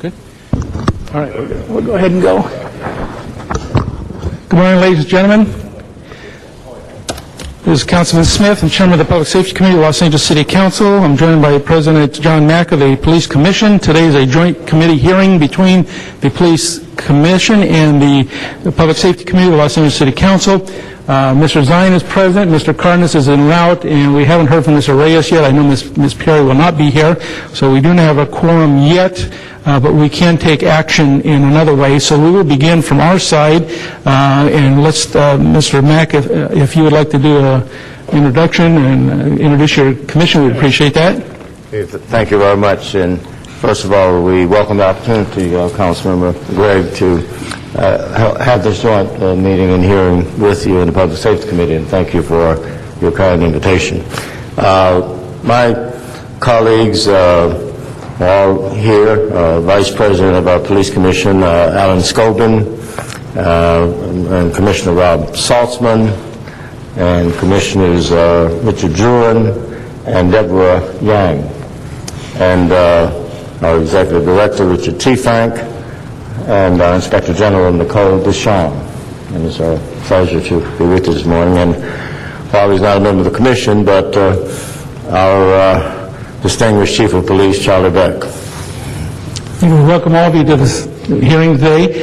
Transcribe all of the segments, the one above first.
Good. All right, we'll go ahead and go. Good morning, ladies and gentlemen. This is Councilman Smith. I'm Chairman of the Public Safety Committee of Los Angeles City Council. I'm joined by President John Mack of the Police Commission. Today is a joint committee hearing between the Police Commission and the Public Safety Committee of Los Angeles City Council. Mr. Zine is present, Mr. Cardenas is en route, and we haven't heard from Mr. Reyes yet. I know Ms. Perry will not be here, so we do not have a quorum yet, but we can take action in another way. So we will begin from our side, and let's, Mr. Mack, if you would like to do an introduction and introduce your commission, we'd appreciate that. Thank you very much. And first of all, we welcome the opportunity, Councilmember Gregg, to have this joint meeting and hearing with you in the Public Safety Committee, and thank you for your kind invitation. My colleagues are all here. Vice President of our Police Commission, Alan Scobin, and Commissioner Rob Saltzman, and Commissioners Richard Juren and Deborah Yang, and our Executive Director, Richard T. Frank, and our Inspector General, Nicole Deschamps. And it's our pleasure to be with you this morning. And while he's not a member of the Commission, but our distinguished Chief of Police, Charlie Beck. We welcome all of you to this hearing today.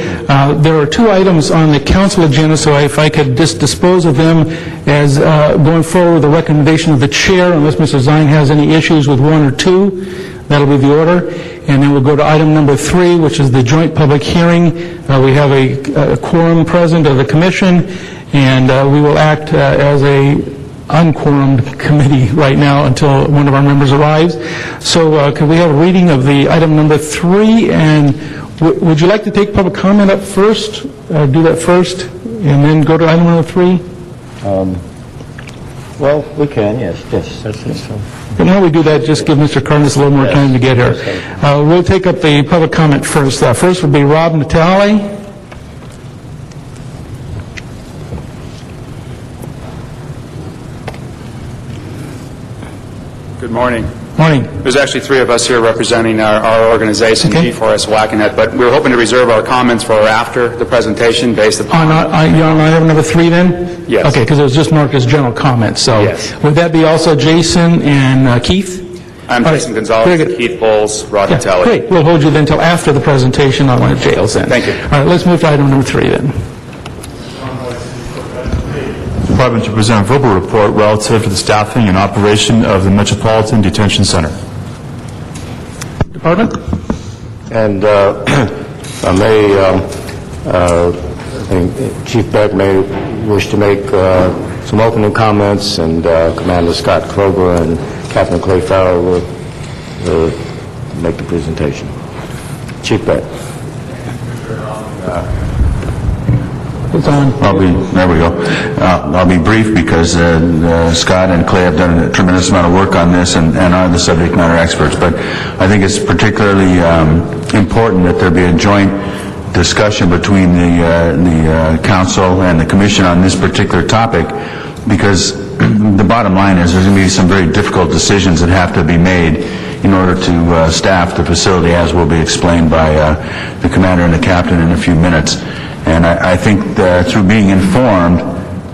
There are two items on the council agenda, so if I could just dispose of them as going forward with the recommendation of the chair, unless Mr. Zine has any issues with one or two, that'll be the order. And then we'll go to item number 3, which is the joint public hearing. We have a quorum present of the commission, and we will act as a unquorumed committee right now until one of our members arrives. So could we have a reading of the item number 3? And would you like to take public comment up first? Do that first, and then go to item number 3? Well, we can, yes. That's fine. And while we do that, just give Mr. Cardenas a little more time to get here. We'll take up the public comment first. First would be Rob Natale. Good morning. Morning. There's actually 3 of us here representing our organization, Okay. G4S Wackenhut, but we were hoping to reserve our comments for after the presentation based upon... You're on item number 3 then? Yes. Okay, because it was just marked as general comments. So Yes. would that be also Jason and Keith? I'm All Jason right. Gonzalez, Very good. Keith Bowles, Rod Yeah, Natale. great. We'll hold you then until after the presentation on one of jails then. Thank you. All right, let's move to item number 3 then. Department to present a verbal report relative to the staffing and operation of the Metropolitan Detention Center. Department? And I think Chief Beck may wish to make some opening comments, and Commander Scott Kroger and Captain Clay Farrell will make the presentation. Chief Beck. It's on. There we go. I'll be brief because Scott and Clay have done a tremendous amount of work on this and are the subject matter experts. But I think it's particularly important that there be a joint discussion between the council and the commission on this particular topic, because the bottom line is there's going to be some very difficult decisions that have to be made in order to staff the facility, as will be explained by the commander and the captain in a few minutes. And I think that through being informed,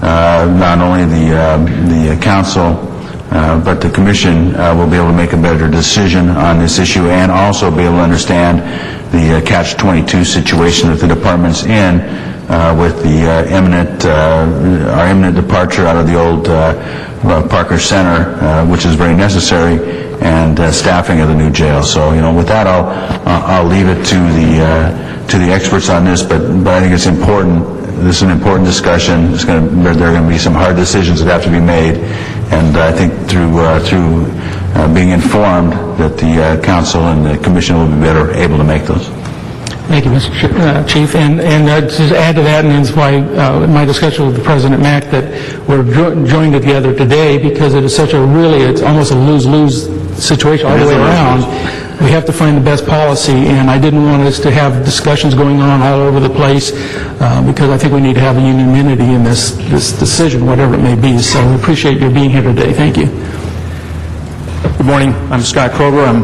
not only the council, but the commission will be able to make a better decision on this issue, and also be able to understand the catch-22 situation that the department's in with the our imminent departure out of the old Parker Center, which is very necessary, and staffing of the new jail. So, with that, I'll leave it to the experts on this, but I think it's important. This is an important discussion. There are going to be some hard decisions that have to be made, and I think through being informed that the council and the commission will be better able to make those. Thank you, Mr. Chief. And to add to that, and that's why my discussion with President Mack that we're joined together today, because it is such it's almost a lose-lose situation all the way around. We have to find the best policy, and I didn't want us to have discussions going on all over the place, because I think we need to have a unanimity in this decision, whatever it may be. So we appreciate your being here today. Thank you. Good morning. I'm Scott Kroger. I'm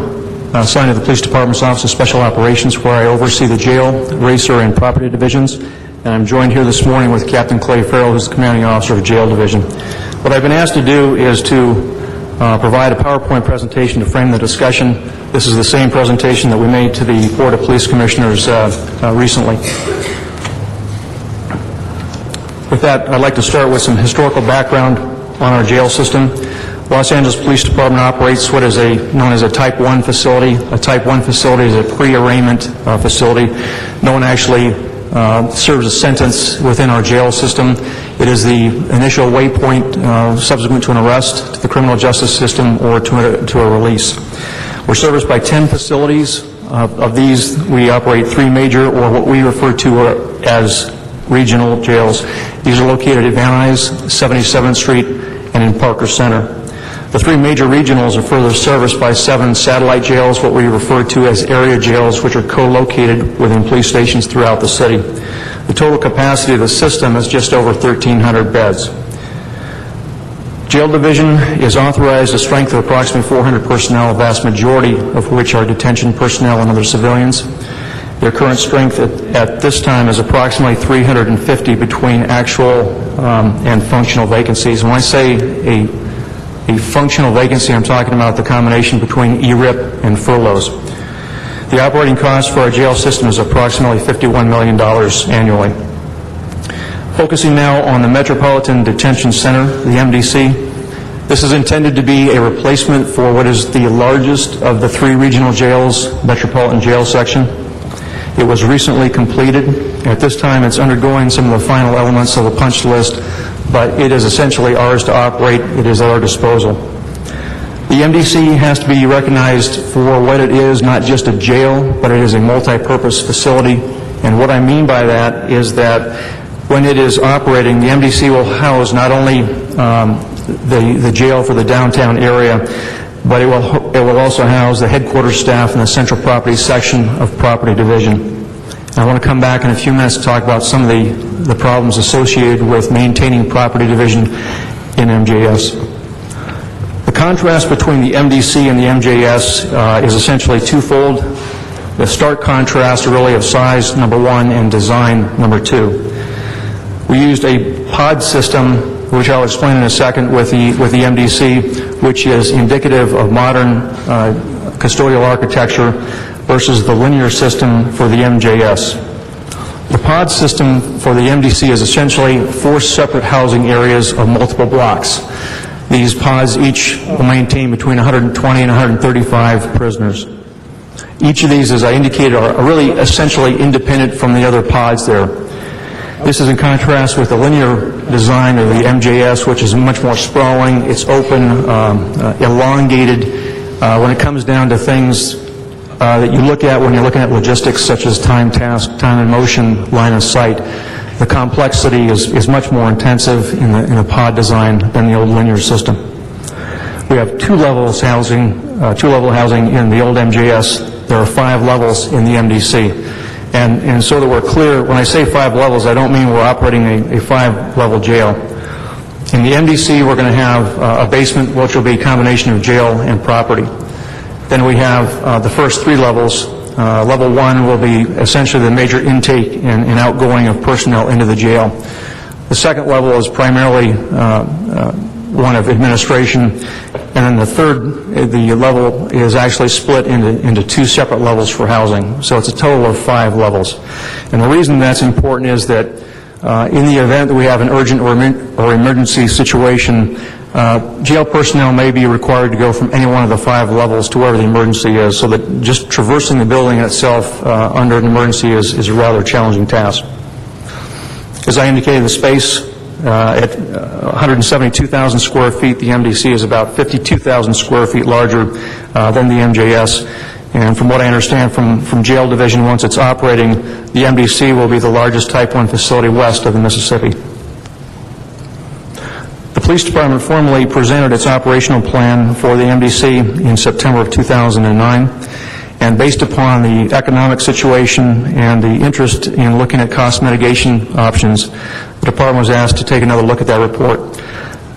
assigned to the Police Department's Office of Special Operations, where I oversee the jail, racer, and property divisions. And I'm joined here this morning with Captain Clay Farrell, who's the commanding officer of the jail division. What I've been asked to do is to provide a PowerPoint presentation to frame the discussion. This is the same presentation that we made to the Board of Police Commissioners recently. With that, I'd like to start with some historical background on our jail system. Los Angeles Police Department operates what is known as a Type 1 facility. A Type 1 facility is a pre-arraignment facility. No one actually serves a sentence within our jail system. It is the initial waypoint subsequent to an arrest, to the criminal justice system, or to a release. We're serviced by 10 facilities. Of these, we operate 3 major, or what we refer to as regional jails. These are located at Van Nuys, 77th Street, and in Parker Center. The 3 major regionals are further serviced by 7 satellite jails, what we refer to as area jails, which are co-located within police stations throughout the city. The total capacity of the system is just over 1,300 beds. Jail Division is authorized a strength of approximately 400 personnel, a vast majority of which are detention personnel and other civilians. Their current strength at this time is approximately 350 between actual and functional vacancies. When I say a functional vacancy, I'm talking about the combination between ERIP and furloughs. The operating cost for our jail system is approximately $51 million annually. Focusing now on the Metropolitan Detention Center, the MDC, this is intended to be a replacement for what is the largest of the 3 regional jails, Metropolitan Jail Section. It was recently completed. At this time, it's undergoing some of the final elements of the punch list, but it is essentially ours to operate. It is at our disposal. The MDC has to be recognized for what it is, not just a jail, but it is a multi-purpose facility. And what I mean by that is that when it is operating, the MDC will house not only the jail for the downtown area, but it will also house the headquarters staff and the central property section of property division. I want to come back in a few minutes to talk about some of the problems associated with maintaining property division in MJS. The contrast between the MDC and the MJS is essentially twofold. The stark contrast are really of size, number 1, and design, number 2. We used a pod system, which I'll explain in a second, with the MDC, which is indicative of modern custodial architecture versus the linear system for the MJS. The pod system for the MDC is essentially 4 separate housing areas of multiple blocks. These pods each will maintain between 120 and 135 prisoners. Each of these, as I indicated, are really essentially independent from the other pods there. This is in contrast with the linear design of the MJS, which is much more sprawling. It's open, elongated. When it comes down to things that you look at when you're looking at logistics, such as time, task, time and motion, line of sight, the complexity is much more intensive in the pod design than the old linear system. We have 2-level housing in the old MJS. There are 5 levels in the MDC. And so that we're clear, when I say 5 levels, I don't mean we're operating a 5-level jail. In the MDC, we're going to have a basement, which will be a combination of jail and property. Then we have the first 3 levels. Level 1 will be essentially the major intake and outgoing of personnel into the jail. The second level is primarily one of administration, and then the level is actually split into 2 separate levels for housing. So it's a total of 5 levels. And the reason that's important is that in the event that we have an urgent or emergency situation, jail personnel may be required to go from any one of the 5 levels to wherever the emergency is, so that just traversing the building itself under an emergency is a rather challenging task. As I indicated, the space at 172,000 square feet, the MDC is about 52,000 square feet larger than the MJS. And from what I understand from Jail Division, once it's operating, the MDC will be the largest Type 1 facility west of the Mississippi. The Police Department formally presented its operational plan for the MDC in September of 2009. And based upon the economic situation and the interest in looking at cost mitigation options, the Department was asked to take another look at that report.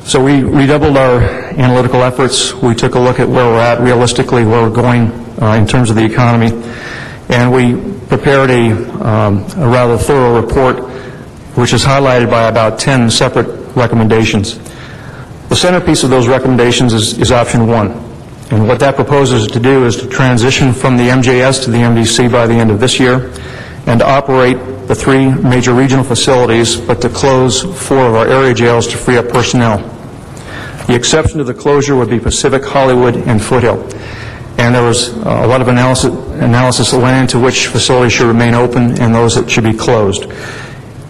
So we redoubled our analytical efforts. We took a look at where we're at, realistically, where we're going in terms of the economy, and we prepared a rather thorough report, which is highlighted by about 10 separate recommendations. The centerpiece of those recommendations is option 1. And what that proposes to do is to transition from the MJS to the MDC by the end of this year, and to operate the 3 major regional facilities, but to close 4 of our area jails to free up personnel. The exception to the closure would be Pacific, Hollywood, and Foothill. And there was a lot of analysis that went into which facilities should remain open and those that should be closed.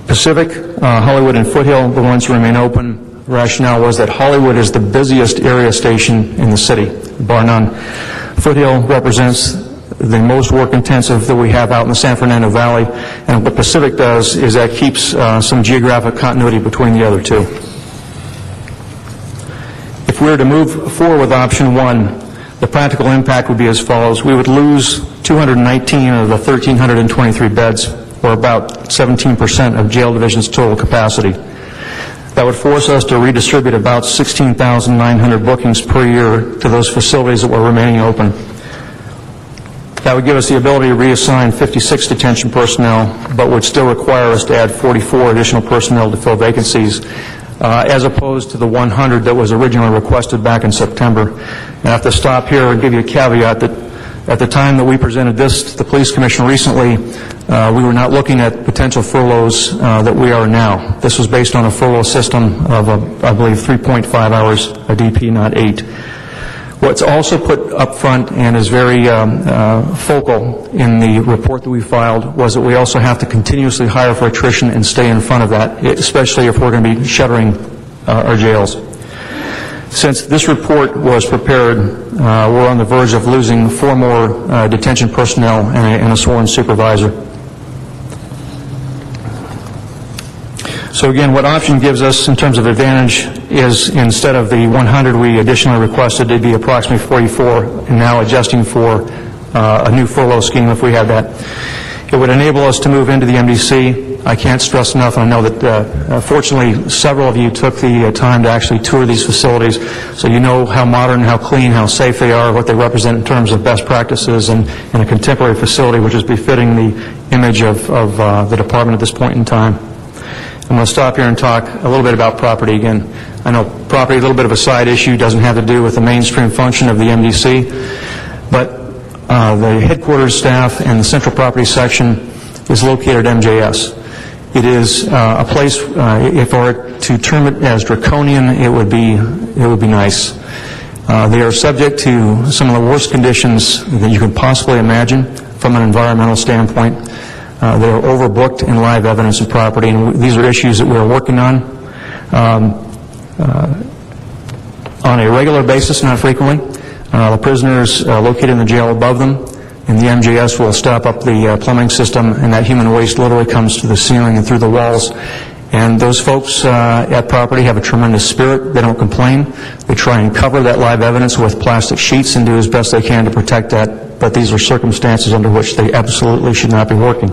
Pacific, Hollywood, and Foothill, the ones who remain open, the rationale was that Hollywood is the busiest area station in the city, bar none. Foothill represents the most work-intensive that we have out in the San Fernando Valley, and what Pacific does is that keeps some geographic continuity between the other 2. If we were to move forward with option 1, the practical impact would be as follows. We would lose 219 of the 1,323 beds, or about 17% of jail division's total capacity. That would force us to redistribute about 16,900 bookings per year to those facilities that were remaining open. That would give us the ability to reassign 56 detention personnel, but would still require us to add 44 additional personnel to fill vacancies, as opposed to the 100 that was originally requested back in September. And I have to stop here and give you a caveat that at the time that we presented this to the Police Commission recently, we were not looking at potential furloughs that we are now. This was based on a furlough system of, I believe, 3.5 hours a DP, not 8. What's also put up front and is very focal in the report that we filed was that we also have to continuously hire for attrition and stay in front of that, especially if we're going to be shuttering our jails. Since this report was prepared, we're on the verge of losing 4 more detention personnel and a sworn supervisor. So again, what option gives us in terms of advantage is instead of the 100 we additionally requested, it'd be approximately 44, and now adjusting for a new furlough scheme if we had that. It would enable us to move into the MDC. I can't stress enough, and I know that fortunately several of you took the time to actually tour these facilities, so you know how modern, how clean, how safe they are, what they represent in terms of best practices and a contemporary facility which is befitting the image of the department at this point in time. I'm going to stop here and talk a little bit about property again. I know property, a little bit of a side issue, doesn't have to do with the mainstream function of the MDC, but the headquarters staff and the central property section is located at MJS. It is a place, if I were to term it as draconian, it would be nice. They are subject to some of the worst conditions that you can possibly imagine from an environmental standpoint. They are overbooked in live evidence and property, and these are issues that we're working on a regular basis, not frequently. The prisoners located in the jail above them, and the MJS will stop up the plumbing system, and that human waste literally comes to the ceiling and through the walls. And those folks at property have a tremendous spirit. They don't complain. They try and cover that live evidence with plastic sheets and do as best they can to protect that, but these are circumstances under which they absolutely should not be working.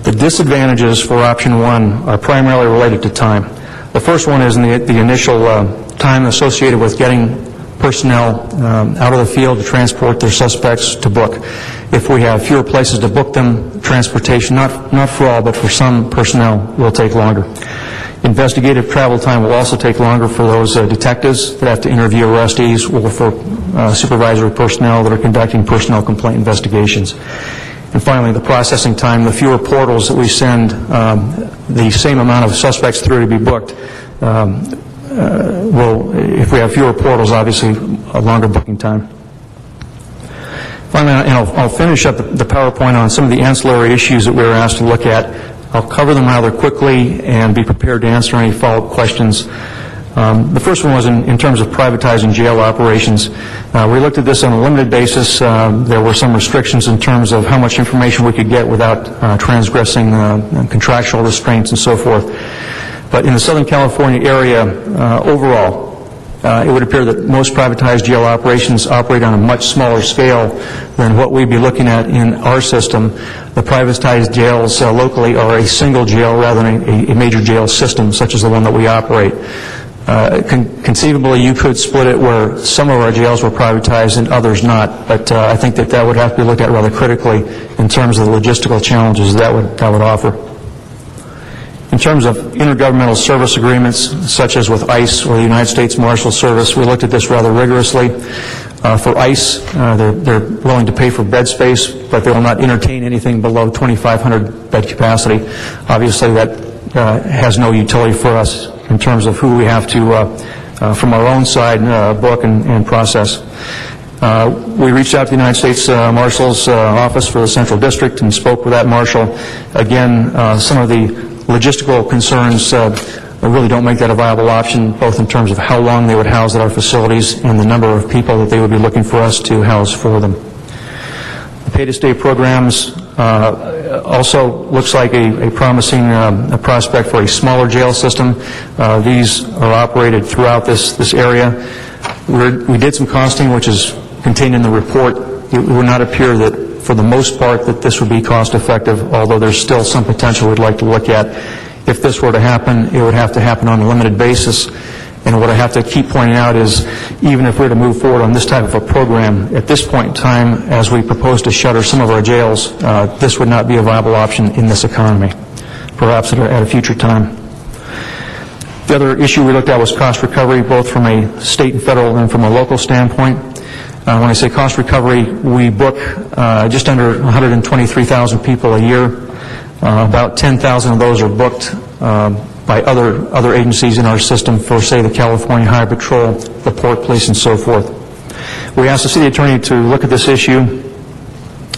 The disadvantages for option 1 are primarily related to time. The first one is the initial time associated with getting personnel out of the field to transport their suspects to book. If we have fewer places to book them, transportation, not for all, but for some personnel, will take longer. Investigative travel time will also take longer for those detectives that have to interview arrestees or for supervisory personnel that are conducting personnel complaint investigations. And finally, the processing time, the fewer portals that we send the same amount of suspects through to be booked, if we have fewer portals, obviously a longer booking time. Finally, and I'll finish up the PowerPoint on some of the ancillary issues that we were asked to look at. I'll cover them rather quickly and be prepared to answer any follow-up questions. The first one was in terms of privatizing jail operations. We looked at this on a limited basis. There were some restrictions in terms of how much information we could get without transgressing contractual restraints and so forth. But in the Southern California area, overall, it would appear that most privatized jail operations operate on a much smaller scale than what we'd be looking at in our system. The privatized jails locally are a single jail rather than a major jail system such as the one that we operate. Conceivably, you could split it where some of our jails were privatized and others not, but I think that would have to be looked at rather critically in terms of the logistical challenges that would offer. In terms of intergovernmental service agreements, such as with ICE or the United States Marshal Service, we looked at this rather rigorously. For ICE, they're willing to pay for bed space, but they will not entertain anything below 2,500 bed capacity. Obviously, that has no utility for us in terms of who we have to, from our own side, book and process. We reached out to the United States Marshal's Office for the Central District and spoke with that marshal. Again, some of the logistical concerns really don't make that a viable option, both in terms of how long they would house at our facilities and the number of people that they would be looking for us to house for them. The pay-to-stay programs also looks like a promising prospect for a smaller jail system. These are operated throughout this area. We did some costing, which is contained in the report. It would not appear that, for the most part, that this would be cost-effective, although there's still some potential we'd like to look at. If this were to happen, it would have to happen on a limited basis. And what I have to keep pointing out is, even if we're to move forward on this type of a program, at this point in time, as we propose to shutter some of our jails, this would not be a viable option in this economy, perhaps at a future time. The other issue we looked at was cost recovery, both from a state and federal and from a local standpoint. When I say cost recovery, we book just under 123,000 people a year. About 10,000 of those are booked by other agencies in our system for, say, the California Highway Patrol, the Port Police, and so forth. We asked the city attorney to look at this issue.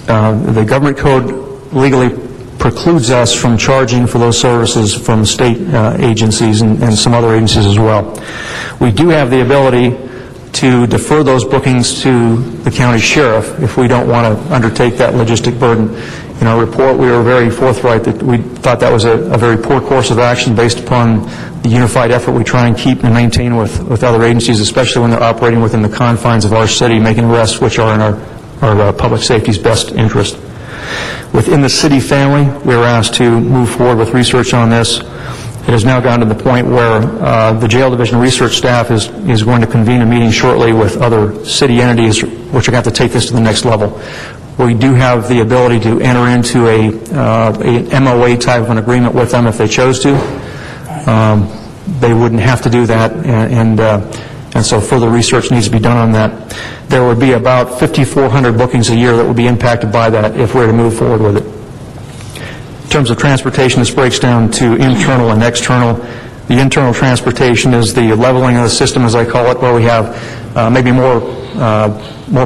The government code legally precludes us from charging for those services from state agencies and some other agencies as well. We do have the ability to defer those bookings to the county sheriff if we don't want to undertake that logistic burden. In our report, we were very forthright that we thought that was a very poor course of action based upon the unified effort we try and keep and maintain with other agencies, especially when they're operating within the confines of our city, making arrests which are in our public safety's best interest. Within the city family, we were asked to move forward with research on this. It has now gotten to the point where the jail division research staff is going to convene a meeting shortly with other city entities which are going to have to take this to the next level. We do have the ability to enter into a MOA type of an agreement with them if they chose to. They wouldn't have to do that, and so further research needs to be done on that. There would be about 5,400 bookings a year that would be impacted by that if we were to move forward with it. In terms of transportation, this breaks down to internal and external. The internal transportation is the leveling of the system, as I call it, where we have maybe more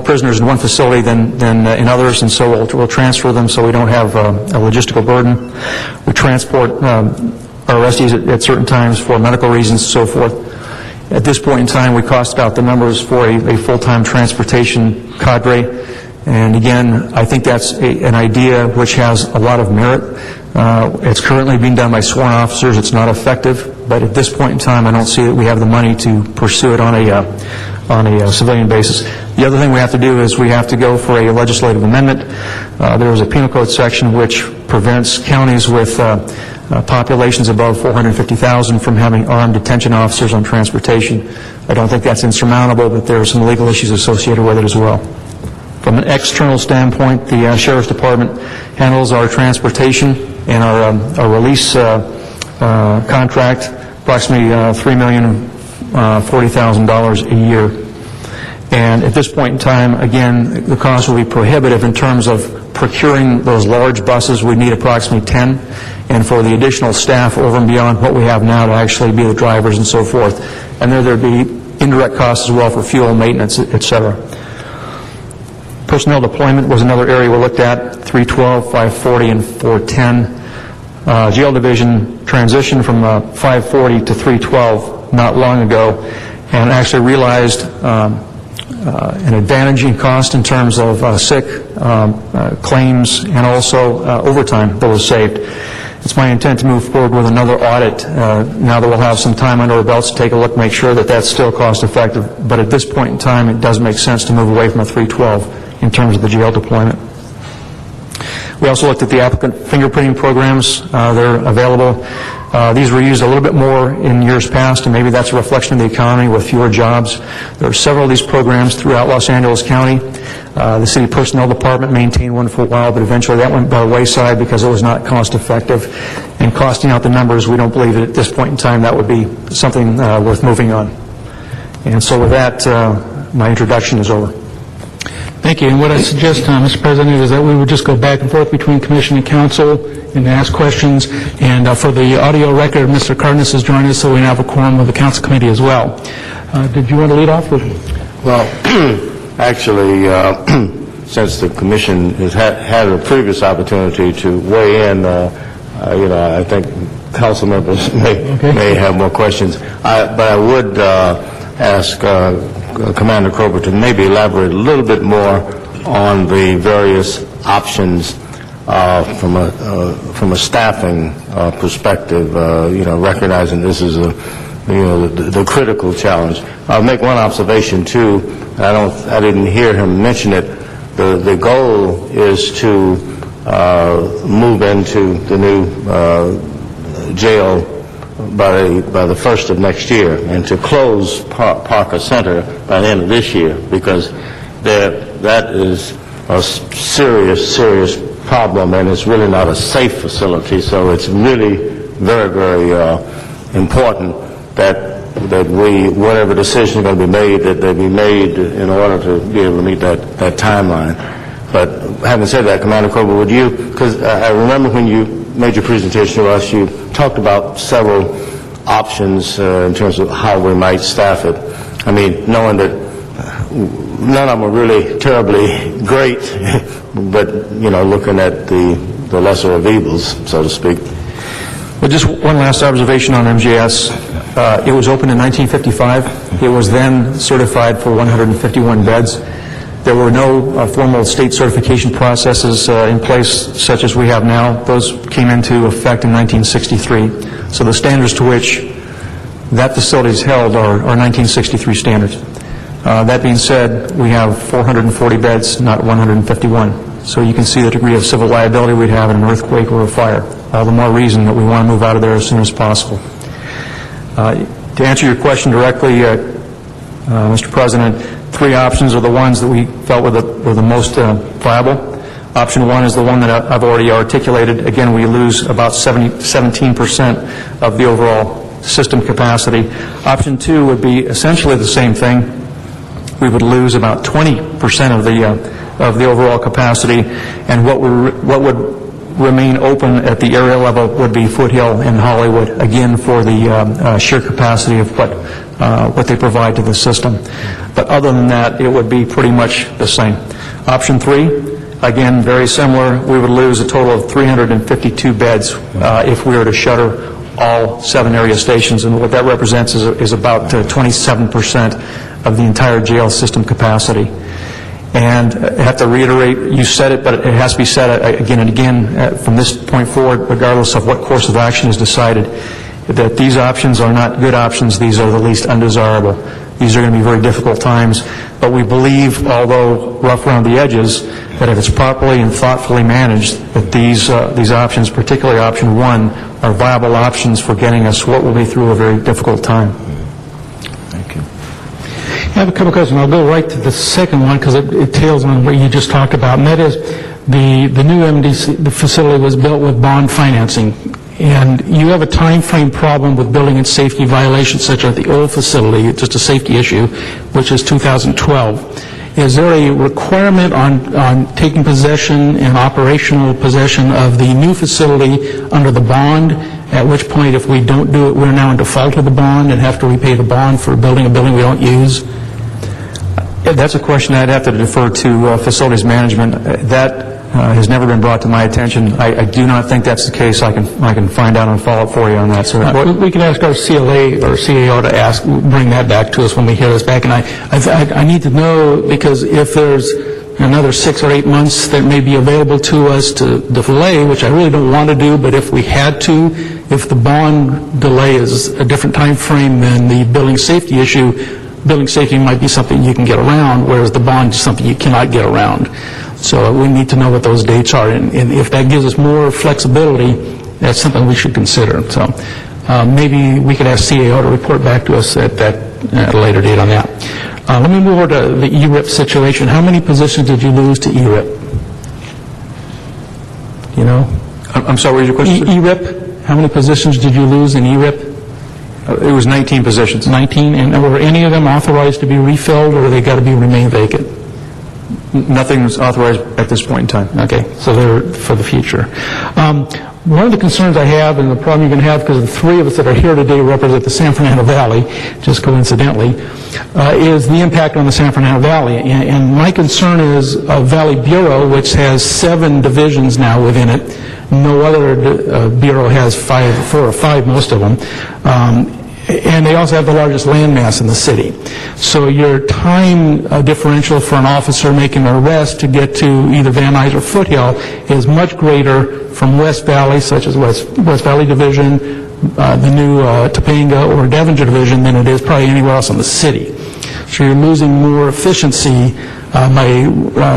prisoners in one facility than in others, and so we'll transfer them so we don't have a logistical burden. We transport our arrestees at certain times for medical reasons and so forth. At this point in time, we cost out the numbers for a full-time transportation cadre. And again, I think that's an idea which has a lot of merit. It's currently being done by sworn officers. It's not effective, but at this point in time, I don't see that we have the money to pursue it on a civilian basis. The other thing we have to do is we have to go for a legislative amendment. There is a penal code section which prevents counties with populations above 450,000 from having armed detention officers on transportation. I don't think that's insurmountable, but there are some legal issues associated with it as well. From an external standpoint, the Sheriff's Department handles our transportation and our release contract, approximately $3,040,000 a year. And at this point in time, again, the cost will be prohibitive in terms of procuring those large buses. We need approximately 10, and for the additional staff over and beyond what we have now to actually be the drivers and so forth. And there'd be indirect costs as well for fuel, maintenance, et cetera. Personnel deployment was another area we looked at, 312, 540, and 410. Jail division transitioned from 540 to 312 not long ago, and actually realized an advantage in cost in terms of sick claims and also overtime that was saved. It's my intent to move forward with another audit now that we'll have some time under our belts to take a look, make sure that that's still cost effective. But at this point in time, it does make sense to move away from a 312 in terms of the jail deployment. We also looked at the applicant fingerprinting programs. They're available. These were used a little bit more in years past, and maybe that's a reflection of the economy with fewer jobs. There are several of these programs throughout Los Angeles County. The City Personnel Department maintained one for a while, but eventually that went by the wayside because it was not cost-effective. And costing out the numbers, we don't believe that at this point in time that would be something worth moving on. And so with that, my introduction is over. Thank you. And what I suggest, Mr. President, is that we would just go back and forth between Commission and Council and ask questions. And for the audio record, Mr. Cardenas is joining us, so we now have a quorum of the Council Committee as well. Did you want to lead off with? Well, actually, since the Commission has had a previous opportunity to weigh in, I think Council members may have more questions. But I would ask Commander Krober to maybe elaborate a little bit more on the various options from a staffing perspective. Recognizing this is the critical challenge. I'll make one observation too. I didn't hear him mention it. The goal is to move into the new jail by the 1st of next year, and to close Parker Center by the end of this year, because that is a serious problem, and it's really not a safe facility. So it's really very, very important that we, whatever decision is going to be made, that they be made in order to be able to meet that timeline. But having said that, Commander Krober, would you, because I remember when you made your presentation to us, you talked about several options in terms of how we might staff it. I mean, knowing that none of them are really terribly great, but, looking at the lesser of evils, so to speak. Well, just one last observation on MJS. It was opened in 1955. It was then certified for 151 beds. There were no formal state certification processes in place such as we have now. Those came into effect in 1963. So the standards to which that facility is held are 1963 standards. That being said, we have 440 beds, not 151. So you can see the degree of civil liability we'd have in an earthquake or a fire. All the more reason that we want to move out of there as soon as possible. To answer your question directly, Mr. President, 3 options are the ones that we felt were the most viable. Option 1 is the one that I've already articulated. Again, we lose about 17% of the overall system capacity. Option 2 would be essentially the same thing. We would lose about 20% of the overall capacity, and what would remain open at the area level would be Foothill and Hollywood, again for the sheer capacity of what they provide to the system. But other than that, it would be pretty much the same. Option 3, again, very similar. We would lose a total of 352 beds if we were to shutter all 7 area stations, and what that represents is about 27% of the entire jail system capacity. And I have to reiterate, you said it, but it has to be said again and again from this point forward, regardless of what course of action is decided, that these options are not good options. These are the least undesirable. These are going to be very difficult times, but we believe, although rough around the edges, that if it's properly and thoughtfully managed, that these options, particularly option 1, are viable options for getting us what will be through a very difficult time. Thank you. I have a couple questions. I'll go right to the second one because it tails on what you just talked about, and that is the new MDC, the facility was built with bond financing, and you have a time frame problem with building and safety violations such as the old facility, just a safety issue, which is 2012. Is there a requirement on taking possession and operational possession of the new facility under the bond, at which point if we don't do it, we're now in default of the bond and have to repay the bond for building a building we don't use? That's a question I'd have to defer to facilities management. That has never been brought to my attention. I do not think that's the case. I can find out and follow up for you on that, sir. We can ask our CLA or CAO to bring that back to us when we hear this back. And I need to know, because if there's another 6 or 8 months that may be available to us to delay, which I really don't want to do, but if we had to, if the bond delay is a different time frame than the building safety issue, building safety might be something you can get around, whereas the bond is something you cannot get around. So we need to know what those dates are, and if that gives us more flexibility that's something we should consider. So maybe we could ask CAO to report back to us at a later date on that. Let me move over to the ERIP situation. How many positions did you lose to ERIP? You know? I'm sorry, what was your question? ERIP, how many positions did you lose in ERIP? It was 19 positions. 19, and were any of them authorized to be refilled, or they got to remain vacant? Nothing was authorized at this point in time. Okay, so they're for the future. One of the concerns I have, and the problem you're going to have, because the three of us that are here today represent the San Fernando Valley, just coincidentally, is the impact on the San Fernando Valley. And my concern is Valley Bureau, which has 7 divisions now within it. No other bureau has 4 or 5, most of them. And they also have the largest landmass in the city. So your time differential for an officer making an arrest to get to either Van Nuys or Foothill is much greater from West Valley, such as West Valley Division, the new Topanga or Devonshire Division, than it is probably anywhere else in the city. So you're losing more efficiency by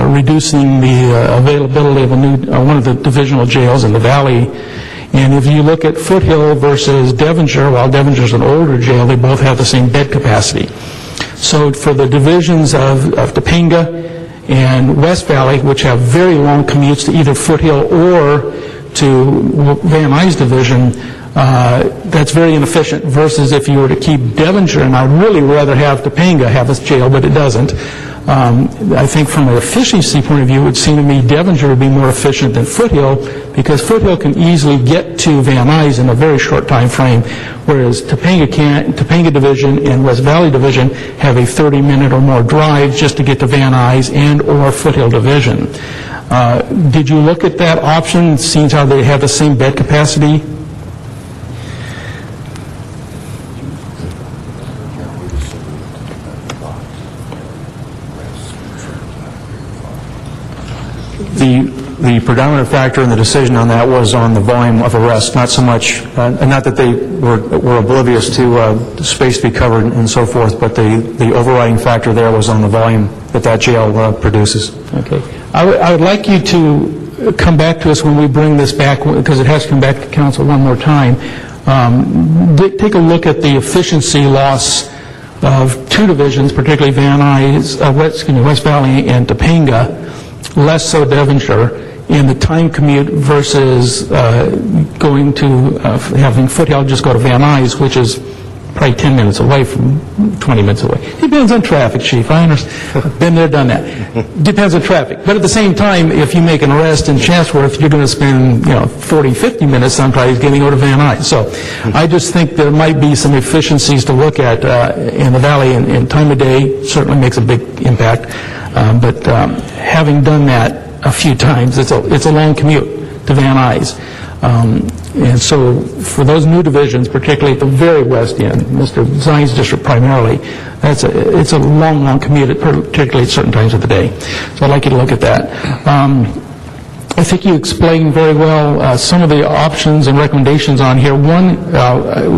reducing the availability of one of the divisional jails in the valley. And if you look at Foothill versus Devonshire, while Devonshire's an older jail, they both have the same bed capacity. So for the divisions of Topanga and West Valley, which have very long commutes to either Foothill or to Van Nuys Division, that's very inefficient, versus if you were to keep Devonshire, and I'd really rather have Topanga have a jail, but it doesn't. I think from an efficiency point of view, it would seem to me Devonshire would be more efficient than Foothill, because Foothill can easily get to Van Nuys in a very short time frame, whereas Topanga can't. Topanga Division and West Valley Division have a 30-minute or more drive just to get to Van Nuys and or Foothill Division. Did you look at that option, seeing how they have the same bed capacity? The predominant factor in the decision on that was on the volume of arrests, not so much, not that they were oblivious to space to be covered and so forth, but the overriding factor there was on the volume that jail produces. Okay. I would like you to come back to us when we bring this back, because it has to come back to council one more time. Take a look at the efficiency loss of 2 divisions, particularly Van Nuys, West Valley and Topanga, less so Devonshire, in the time commute versus going to having Foothill just go to Van Nuys, which is probably 10 minutes away from 20 minutes away. Depends on traffic, Chief. I understand. Been there, done that. Depends on traffic. But at the same time, if you make an arrest in Chatsworth, you're going to spend 40, 50 minutes sometimes getting over to Van Nuys. So I just think there might be some efficiencies to look at in the valley, and time of day certainly makes a big impact. But having done that a few times, it's a long commute to Van Nuys. And so for those new divisions, particularly at the very west end, Mr. Zine's district primarily, it's a long commute, particularly at certain times of the day. So I'd like you to look at that. I think you explained very well some of the options and recommendations on here. One,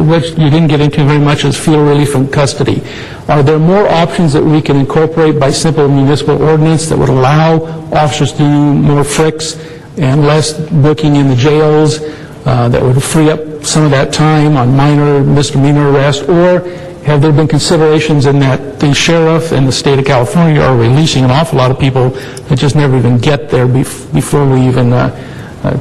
which you didn't get into very much, is field relief from custody. Are there more options that we can incorporate by simple municipal ordinance that would allow officers to do more fricks and less booking in the jails, that would free up some of that time on minor misdemeanor arrest? Or have there been considerations in that the sheriff and the state of California are releasing an awful lot of people that just never even get there before we even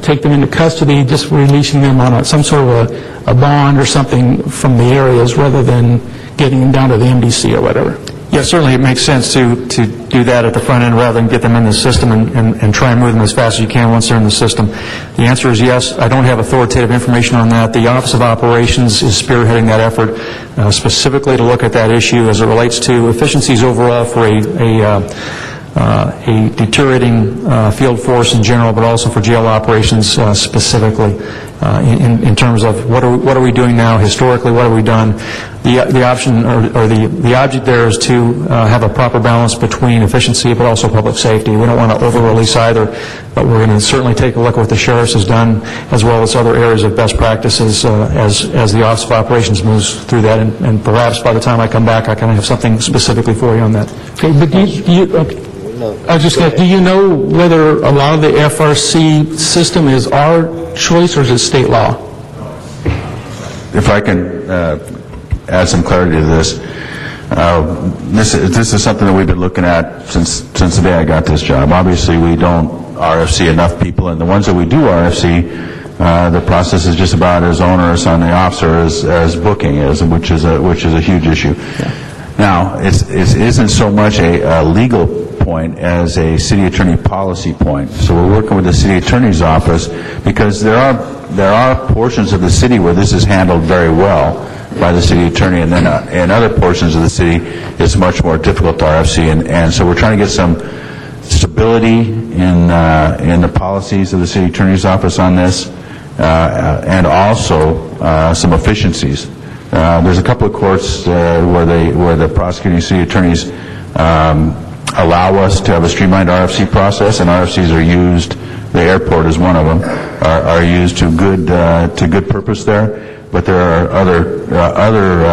take them into custody, just releasing them on some sort of a bond or something from the areas rather than getting them down to the MDC or whatever? Yes, certainly it makes sense to do that at the front end rather than get them in the system and try and move them as fast as you can once they're in the system. The answer is yes. I don't have authoritative information on that. The Office of Operations is spearheading that effort specifically to look at that issue as it relates to efficiencies overall for a deteriorating field force in general, but also for jail operations specifically in terms of what are we doing now historically, what have we done. The option or the object there is to have a proper balance between efficiency but also public safety. We don't want to over-release either, but we're going to certainly take a look at what the sheriff's has done as well as other areas of best practices as the Office of Operations moves through that, and perhaps by the time I come back I can have something specifically for you on that. Okay, but I was just going to, do you know whether a lot of the FRC system is our choice or is it state law? If I can add some clarity to this, this is something that we've been looking at since the day I got this job. Obviously, we don't RFC enough people, and the ones that we do RFC, the process is just about as onerous on the officer as booking is, which is a huge issue. Now, it isn't so much a legal point as a city attorney policy point. So we're working with the city attorney's office because there are portions of the city where this is handled very well by the city attorney, and then in other portions of the city it's much more difficult to RFC, and so we're trying to get some stability in the policies of the city attorney's office on this, and also some efficiencies. There's a couple of courts where the prosecuting city attorneys allow us to have a streamlined RFC process, and RFCs are used. The airport is one of them. Are used to good purpose there. But there are other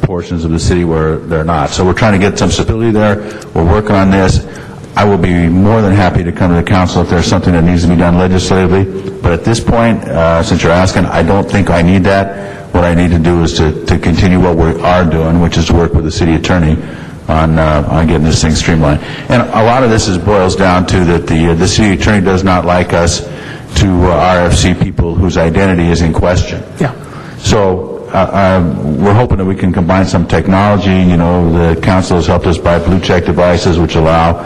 portions of the city where they're not. So we're trying to get some stability there. We're working on this. I will be more than happy to come to the council if there's something that needs to be done legislatively. But at this point, since you're asking, I don't think I need that. What I need to do is to continue what we are doing, which is to work with the city attorney on getting this thing streamlined. And a lot of this boils down to that the city attorney does not like us to RFC people whose identity is in question. Yeah. So we're hoping that we can combine some technology. You know, the council has helped us buy blue check devices, which allow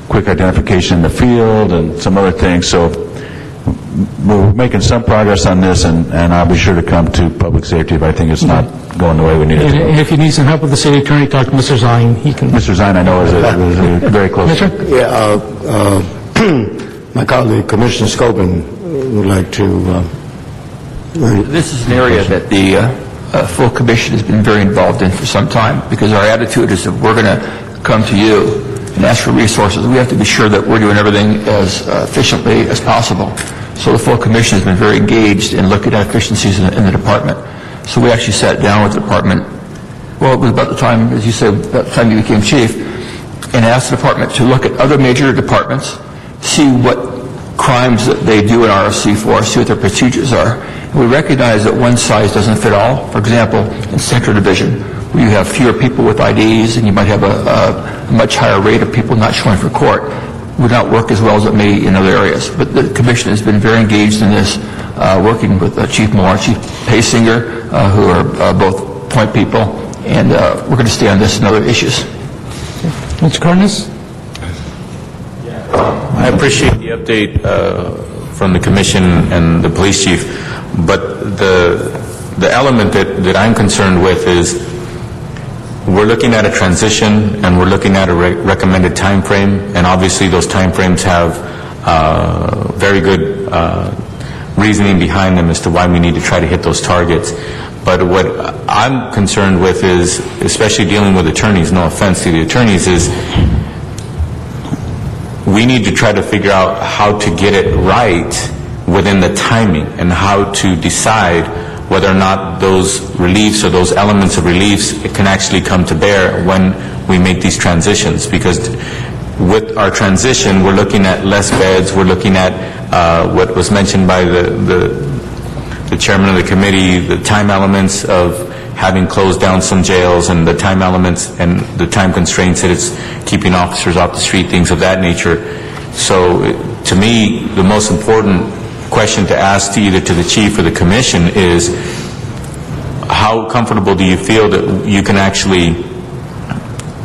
quick identification in the field and some other things. So we're making some progress on this, and I'll be sure to come to public safety if I think it's not going the way we need it to go. And if you need some help with the city attorney, talk to Mr. Zine. He can. Mr. Zine, I know, is a very close. Commissioner? Yeah, my colleague, Commissioner Scobin, would like to... This is an area that the full commission has been very involved in for some time, because our attitude is that we're going to come to you and ask for resources. We have to be sure that we're doing everything as efficiently as possible. So the full commission has been very engaged in looking at efficiencies in the department. So we actually sat down with the department, well, it was about the time, as you said, about the time you became chief, and asked the department to look at other major departments, see what crimes that they do in RFC for, see what their procedures are. And we recognize that one size doesn't fit all. For example, in Central Division, where you have fewer people with IDs and you might have a much higher rate of people not showing for court, would not work as well as it may in other areas. But the commission has been very engaged in this, working with Chief Moore, Chief Paysinger, who are both point people, and we're going to stay on this and other issues. Mr. Cardenas? I appreciate the update from the commission and the police chief, but the element that I'm concerned with is we're looking at a transition and we're looking at a recommended time frame, and obviously those time frames have very good reasoning behind them as to why we need to try to hit those targets. But what I'm concerned with is, especially dealing with attorneys, no offense to the attorneys, is we need to try to figure out how to get it right within the timing and how to decide whether or not those reliefs or those elements of reliefs can actually come to bear when we make these transitions. Because with our transition, we're looking at less beds, we're looking at what was mentioned by the chairman of the committee, the time elements of having closed down some jails and the time elements and the time constraints that it's keeping officers off the street, things of that nature. So to me, the most important question to ask to either to the chief or the commission is, how comfortable do you feel that you can actually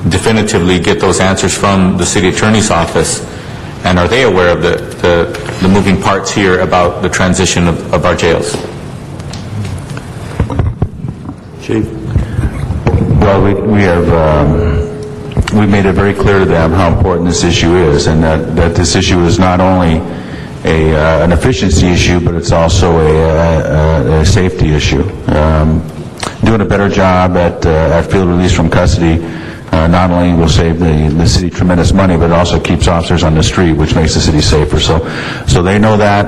definitively get those answers from the city attorney's office, and are they aware of the moving parts here about the transition of our jails? Chief? Well, we've made it very clear to them how important this issue is, and that this issue is not only an efficiency issue, but it's also a safety issue. Doing a better job at field release from custody not only will save the city tremendous money, but it also keeps officers on the street, which makes the city safer. So they know that.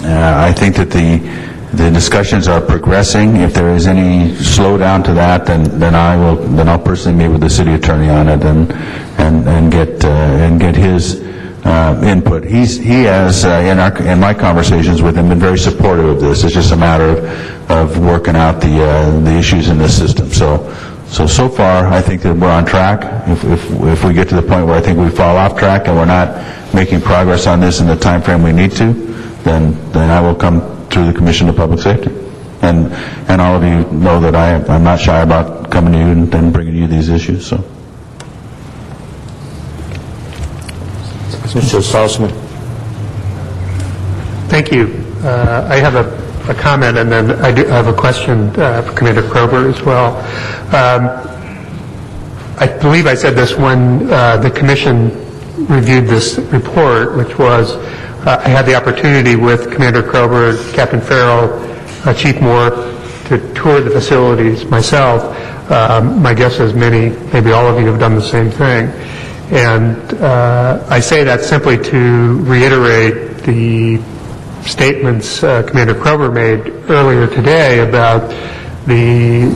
I think that the discussions are progressing. If there is any slowdown to that, then I'll personally meet with the city attorney on it and and get his input. He has, in my conversations with him, been very supportive of this. It's just a matter of working out the issues in the system. So far, I think that we're on track. If we get to the point where I think we fall off track and we're not making progress on this in the time frame we need to, then I will come through the Commission of Public Safety. And all of you know that I'm not shy about coming to you and bringing you these issues. So. Mr. Salzman. Thank you. I have a comment, and then I have a question for Commander Krober as well. I believe I said this when the Commission reviewed this report, which was I had the opportunity with Commander Krober, Captain Farrell, Chief Moore, to tour the facilities myself. My guess is maybe all of you have done the same thing. And I say that simply to reiterate the statements Commander Krober made earlier today about the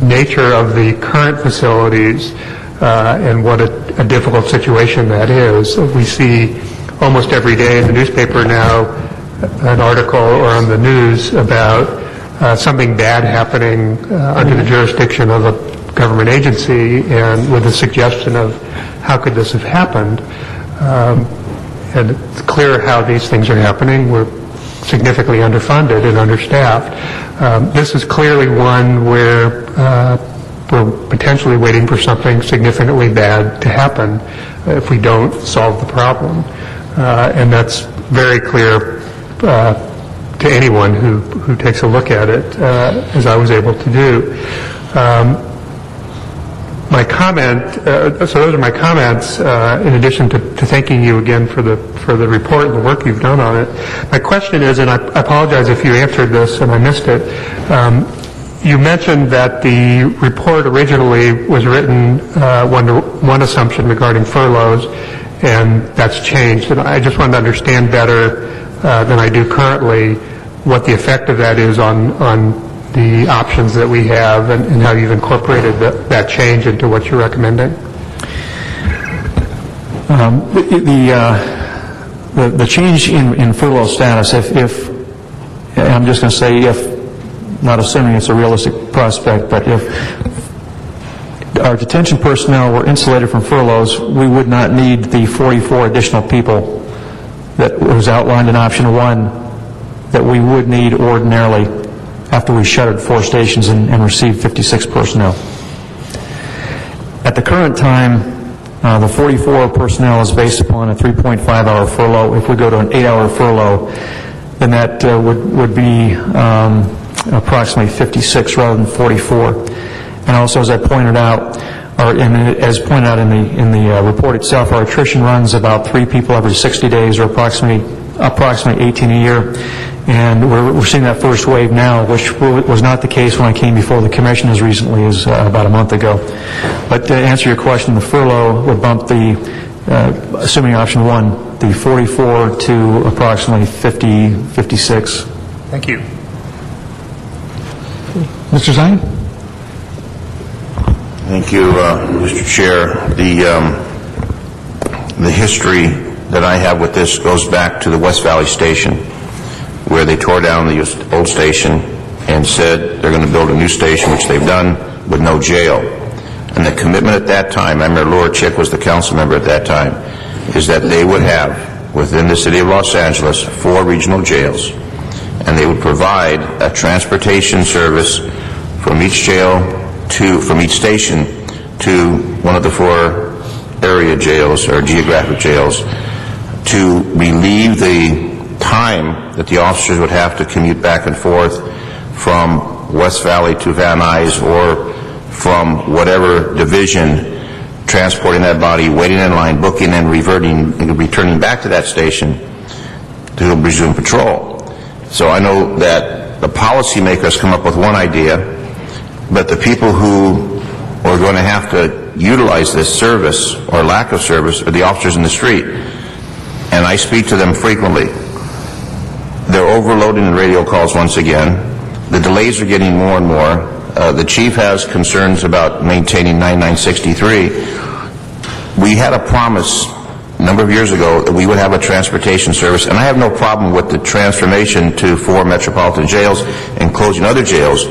nature of the current facilities and what a difficult situation that is. We see almost every day in the newspaper now an article or on the news about something bad happening under the jurisdiction of a government agency, and with a suggestion of how could this have happened. And it's clear how these things are happening. We're significantly underfunded and understaffed. This is clearly one where we're potentially waiting for something significantly bad to happen if we don't solve the problem. And that's very clear to anyone who takes a look at it, as I was able to do. My comment, so those are my comments, in addition to thanking you again for the report and the work you've done on it. My question is, and I apologize if you answered this and I missed it, you mentioned that the report originally was written one assumption regarding furloughs, and that's changed. And I just wanted to understand better than I do currently what the effect of that is on the options that we have, and how you've incorporated that change into what you're recommending? The change in furlough status, if I'm just going to say if, not assuming it's a realistic prospect, but if our detention personnel were insulated from furloughs, we would not need the 44 additional people that was outlined in option 1 that we would need ordinarily after we shuttered 4 stations and received 56 personnel. At the current time, the 44 personnel is based upon a 3.5-hour furlough. If we go to an 8-hour furlough, then that would be approximately 56 rather than 44. And also, as I pointed out, as pointed out in the report itself, our attrition runs about 3 people every 60 days, or approximately 18 a year. And we're seeing that first wave now, which was not the case when I came before the Commission as recently as about a month ago. But to answer your question, the furlough would bump assuming option 1, the 44 to approximately 50, 56. Thank you. Mr. Zine? Thank you, Mr. Chair. The history that I have with this goes back to the West Valley Station, where they tore down the old station and said they're going to build a new station, which they've done, with no jail. And the commitment at that time, I remember Laura Chick was the council member at that time, is that they would have, within the city of Los Angeles, 4 regional jails, and they would provide a transportation service from each from each station to one of the 4 area jails or geographic jails to relieve the time that the officers would have to commute back and forth from West Valley to Van Nuys, or from whatever division, transporting that body, waiting in line, booking, and returning back to that station to resume patrol. So I know that the policymakers come up with one idea, but the people who are going to have to utilize this service or lack of service are the officers in the street. And I speak to them frequently. They're overloading the radio calls once again. The delays are getting more and more. The chief has concerns about maintaining 9963. we had a promise a number of years ago that we would have a transportation service, and I have no problem with the transformation to 4 metropolitan jails and closing other jails,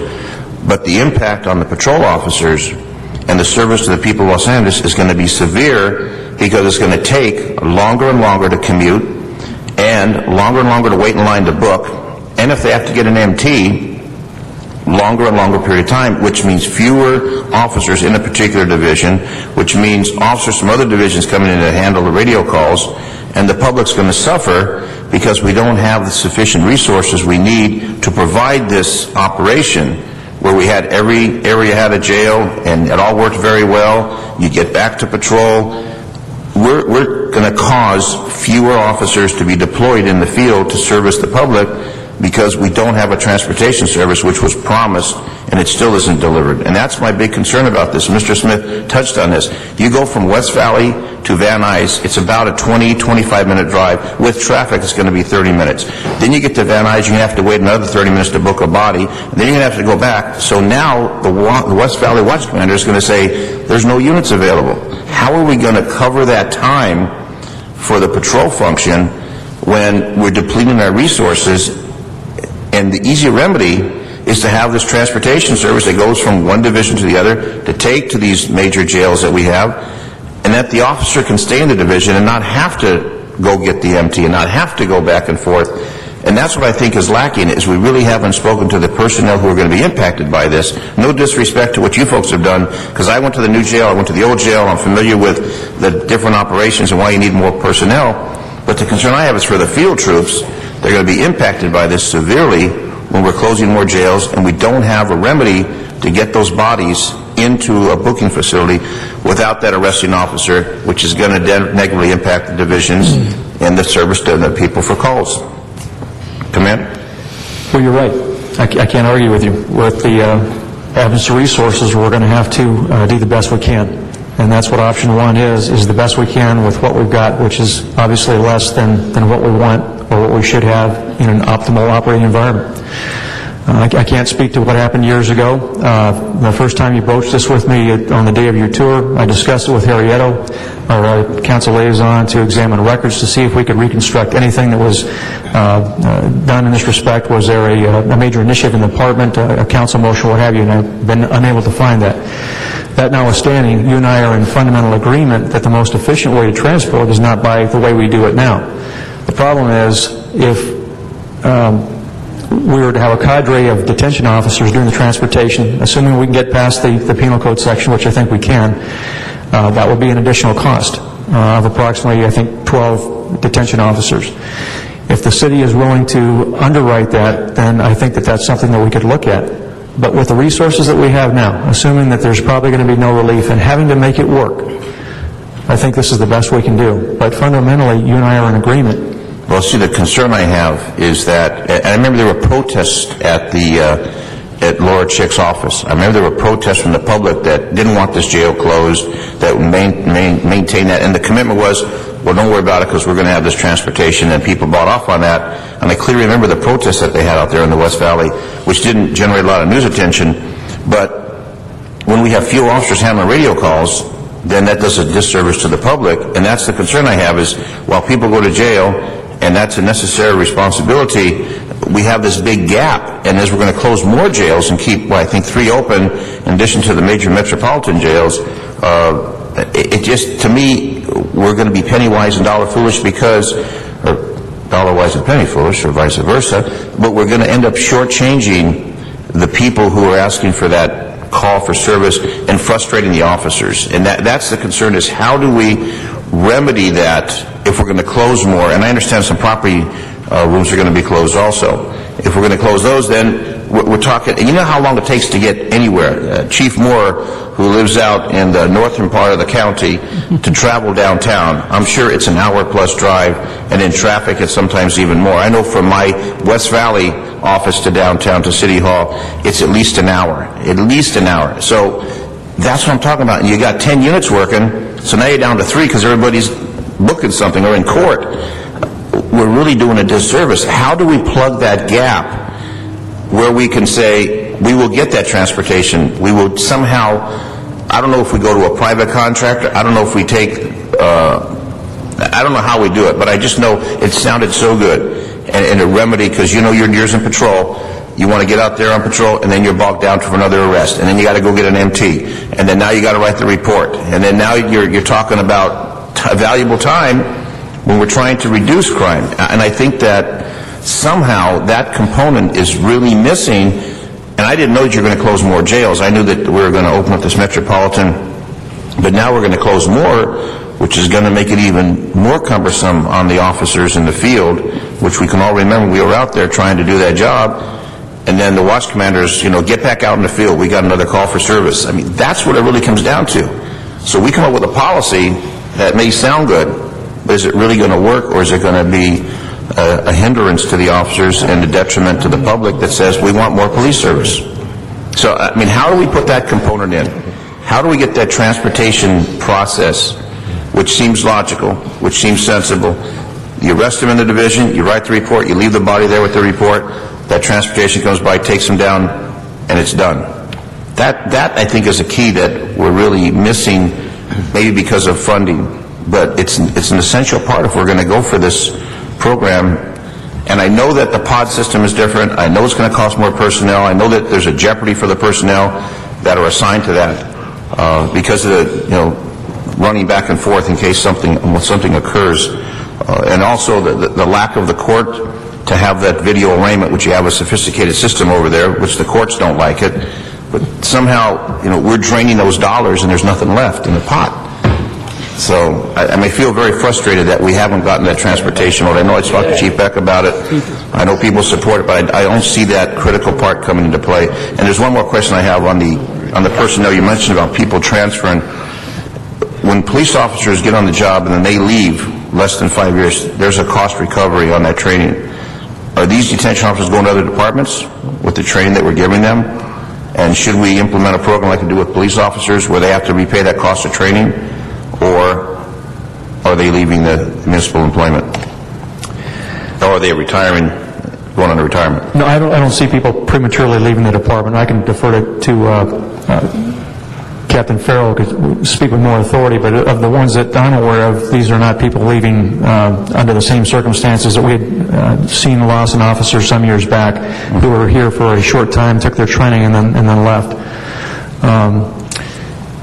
but the impact on the patrol officers and the service to the people of Los Angeles is going to be severe because it's going to take longer and longer to commute and longer to wait in line to book, and if they have to get an MT, longer and longer period of time, which means fewer officers in a particular division, which means officers from other divisions coming in to handle the radio calls, and the public's going to suffer because we don't have the sufficient resources we need to provide this operation where we had every area had a jail and it all worked very well. You get back to patrol. We're going to cause fewer officers to be deployed in the field to service the public because we don't have a transportation service which was promised and it still isn't delivered. And that's my big concern about this. Mr. Smith touched on this. You go from West Valley to Van Nuys, it's about a 20-25-minute drive. With traffic, it's going to be 30 minutes. Then you get to Van Nuys, you're going to have to wait another 30 minutes to book a body, and then you're going to have to go back. So now the West Valley Watch Commander is going to say, there's no units available. How are we going to cover that time for the patrol function when we're depleting our resources? And the easy remedy is to have this transportation service that goes from one division to the other to take to these major jails that we have, and that the officer can stay in the division and not have to go get the MT and not have to go back and forth. And that's what I think is lacking, is we really haven't spoken to the personnel who are going to be impacted by this. No disrespect to what you folks have done, because I went to the new jail, I went to the old jail, I'm familiar with the different operations and why you need more personnel. But the concern I have is for the field troops. They're going to be impacted by this severely when we're closing more jails and we don't have a remedy to get those bodies into a booking facility without that arresting officer, which is going to negatively impact the divisions and the service to the people for calls. Commander? Well, you're right. I can't argue with you. With the absence of resources, we're going to have to do the best we can. And that's what option one is the best we can with what we've got, which is obviously less than what we want or what we should have in an optimal operating environment. I can't speak to what happened years ago. The first time you broached this with me on the day of your tour, I discussed it with Harrietto, our council liaison, to examine records to see if we could reconstruct anything that was done in this respect. Was there a major initiative in the department, a council motion, what have you, and I've been unable to find that. That notwithstanding, you and I are in fundamental agreement that the most efficient way to transport is not by the way we do it now. The problem is if we were to have a cadre of detention officers doing the transportation, assuming we can get past the penal code section, which I think we can, that would be an additional cost of approximately, I think, 12 detention officers. If the city is willing to underwrite that, then I think that that's something that we could look at. But with the resources that we have now, assuming that there's probably going to be no relief and having to make it work, I think this is the best we can do. But fundamentally, you and I are in agreement. Well, see, the concern I have is that, and I remember there were protests at at Laura Chick's office. I remember there were protests from the public that didn't want this jail closed, that would maintain that, and the commitment was, well, don't worry about it because we're going to have this transportation, and people bought off on that. And I clearly remember the protests that they had out there in the West Valley, which didn't generate a lot of news attention, but when we have fewer officers handling radio calls, then that does a disservice to the public, and that's the concern I have, is while people go to jail, and that's a necessary responsibility, we have this big gap, and as we're going to close more jails and keep, well, I think 3 open in addition to the major metropolitan jails, it just, to me, we're going to be penny wise and dollar foolish because, or dollar wise and penny foolish, or vice versa, but we're going to end up shortchanging the people who are asking for that call for service and frustrating the officers. And that's the concern, is how do we remedy that if we're going to close more? And I understand some property rooms are going to be closed also. If we're going to close those, then we're talking, and you know how long it takes to get anywhere. Chief Moore, who lives out in the northern part of the county, to travel downtown, I'm sure it's an hour-plus drive, and in traffic it's sometimes even more. I know from my West Valley office to downtown to City Hall, it's at least an hour. At least an hour. So that's what I'm talking about. And you got 10 units working, so now you're down to 3 because everybody's booking something or in court. We're really doing a disservice. How do we plug that gap where we can say, we will get that transportation, we will somehow, I don't know if we go to a private contractor. I don't know if we take, I don't know how we do it, but I just know it sounded so good. And a remedy, because you know your years in patrol, you want to get out there on patrol, and then you're bogged down for another arrest, and then you got to go get an MT, and then now you got to write the report, and then now you're talking about valuable time when we're trying to reduce crime. And I think that somehow that component is really missing. And I didn't know that you were going to close more jails. I knew that we were going to open up this metropolitan, but now we're going to close more, which is going to make it even more cumbersome on the officers in the field, which we can all remember we were out there trying to do that job. And then the watch commanders, get back out in the field. We got another call for service. I mean, that's what it really comes down to. So we come up with a policy that may sound good, but is it really going to work, or is it going to be a hindrance to the officers and a detriment to the public that says we want more police service? So, I mean, how do we put that component in? How do we get that transportation process, which seems logical, which seems sensible? You arrest them in the division, you write the report, you leave the body there with the report, that transportation comes by, takes them down, and it's done. That I think, is a key that we're really missing, maybe because of funding, but it's an essential part if we're going to go for this program. And I know that the pod system is different. I know it's going to cost more personnel. I know that there's a jeopardy for the personnel that are assigned to that because of the running back and forth in case something occurs, and also the lack of the court to have that video arraignment, which you have a sophisticated system over there, which the courts don't like it. But somehow, we're draining those dollars and there's nothing left in the pot. So I may feel very frustrated that we haven't gotten that transportation load. I know I talked to Chief Beck about it. I know people support it, but I don't see that critical part coming into play. And there's one more question I have on the personnel. You mentioned about people transferring. When police officers get on the job and then they leave less than 5 years, there's a cost recovery on that training. Are these detention officers going to other departments with the training that we're giving them? And should we implement a program like we do with police officers where they have to repay that cost of training? Or are they leaving the municipal employment? Or are they retiring, going on retirement? No, I don't see people prematurely leaving the department. I can defer to Captain Farrell, could speak with more authority, but of the ones that I'm aware of, these are not people leaving under the same circumstances that we had seen Lawson officers some years back who were here for a short time, took their training, and then left.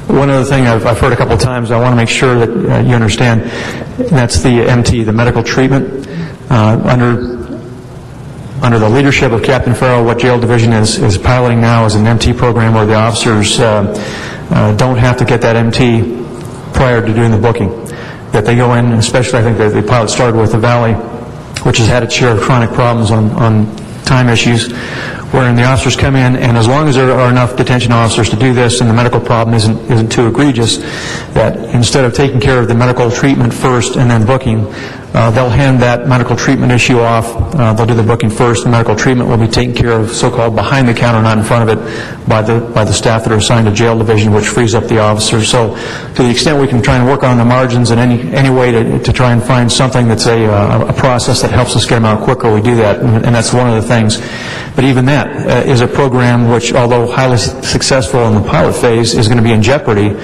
One other thing I've heard a couple of times, I want to make sure that you understand, and that's the MT, the medical treatment. Under the leadership of Captain Farrell, what Jail Division is piloting now is an MT program where the officers don't have to get that MT prior to doing the booking. That they go in, especially I think that the pilot started with the Valley, which has had its share of chronic problems on time issues, wherein the officers come in, and as long as there are enough detention officers to do this and the medical problem isn't too egregious, that instead of taking care of the medical treatment first and then booking, they'll hand that medical treatment issue off. They'll do the booking first. The medical treatment will be taken care of, so-called behind the counter, not in front of it, by the staff that are assigned to Jail Division, which frees up the officers. So to the extent we can try and work on the margins in any way to try and find something that's a process that helps us get them out quicker, we do that, and that's one of the things. But even that is a program which, although highly successful in the pilot phase, is going to be in jeopardy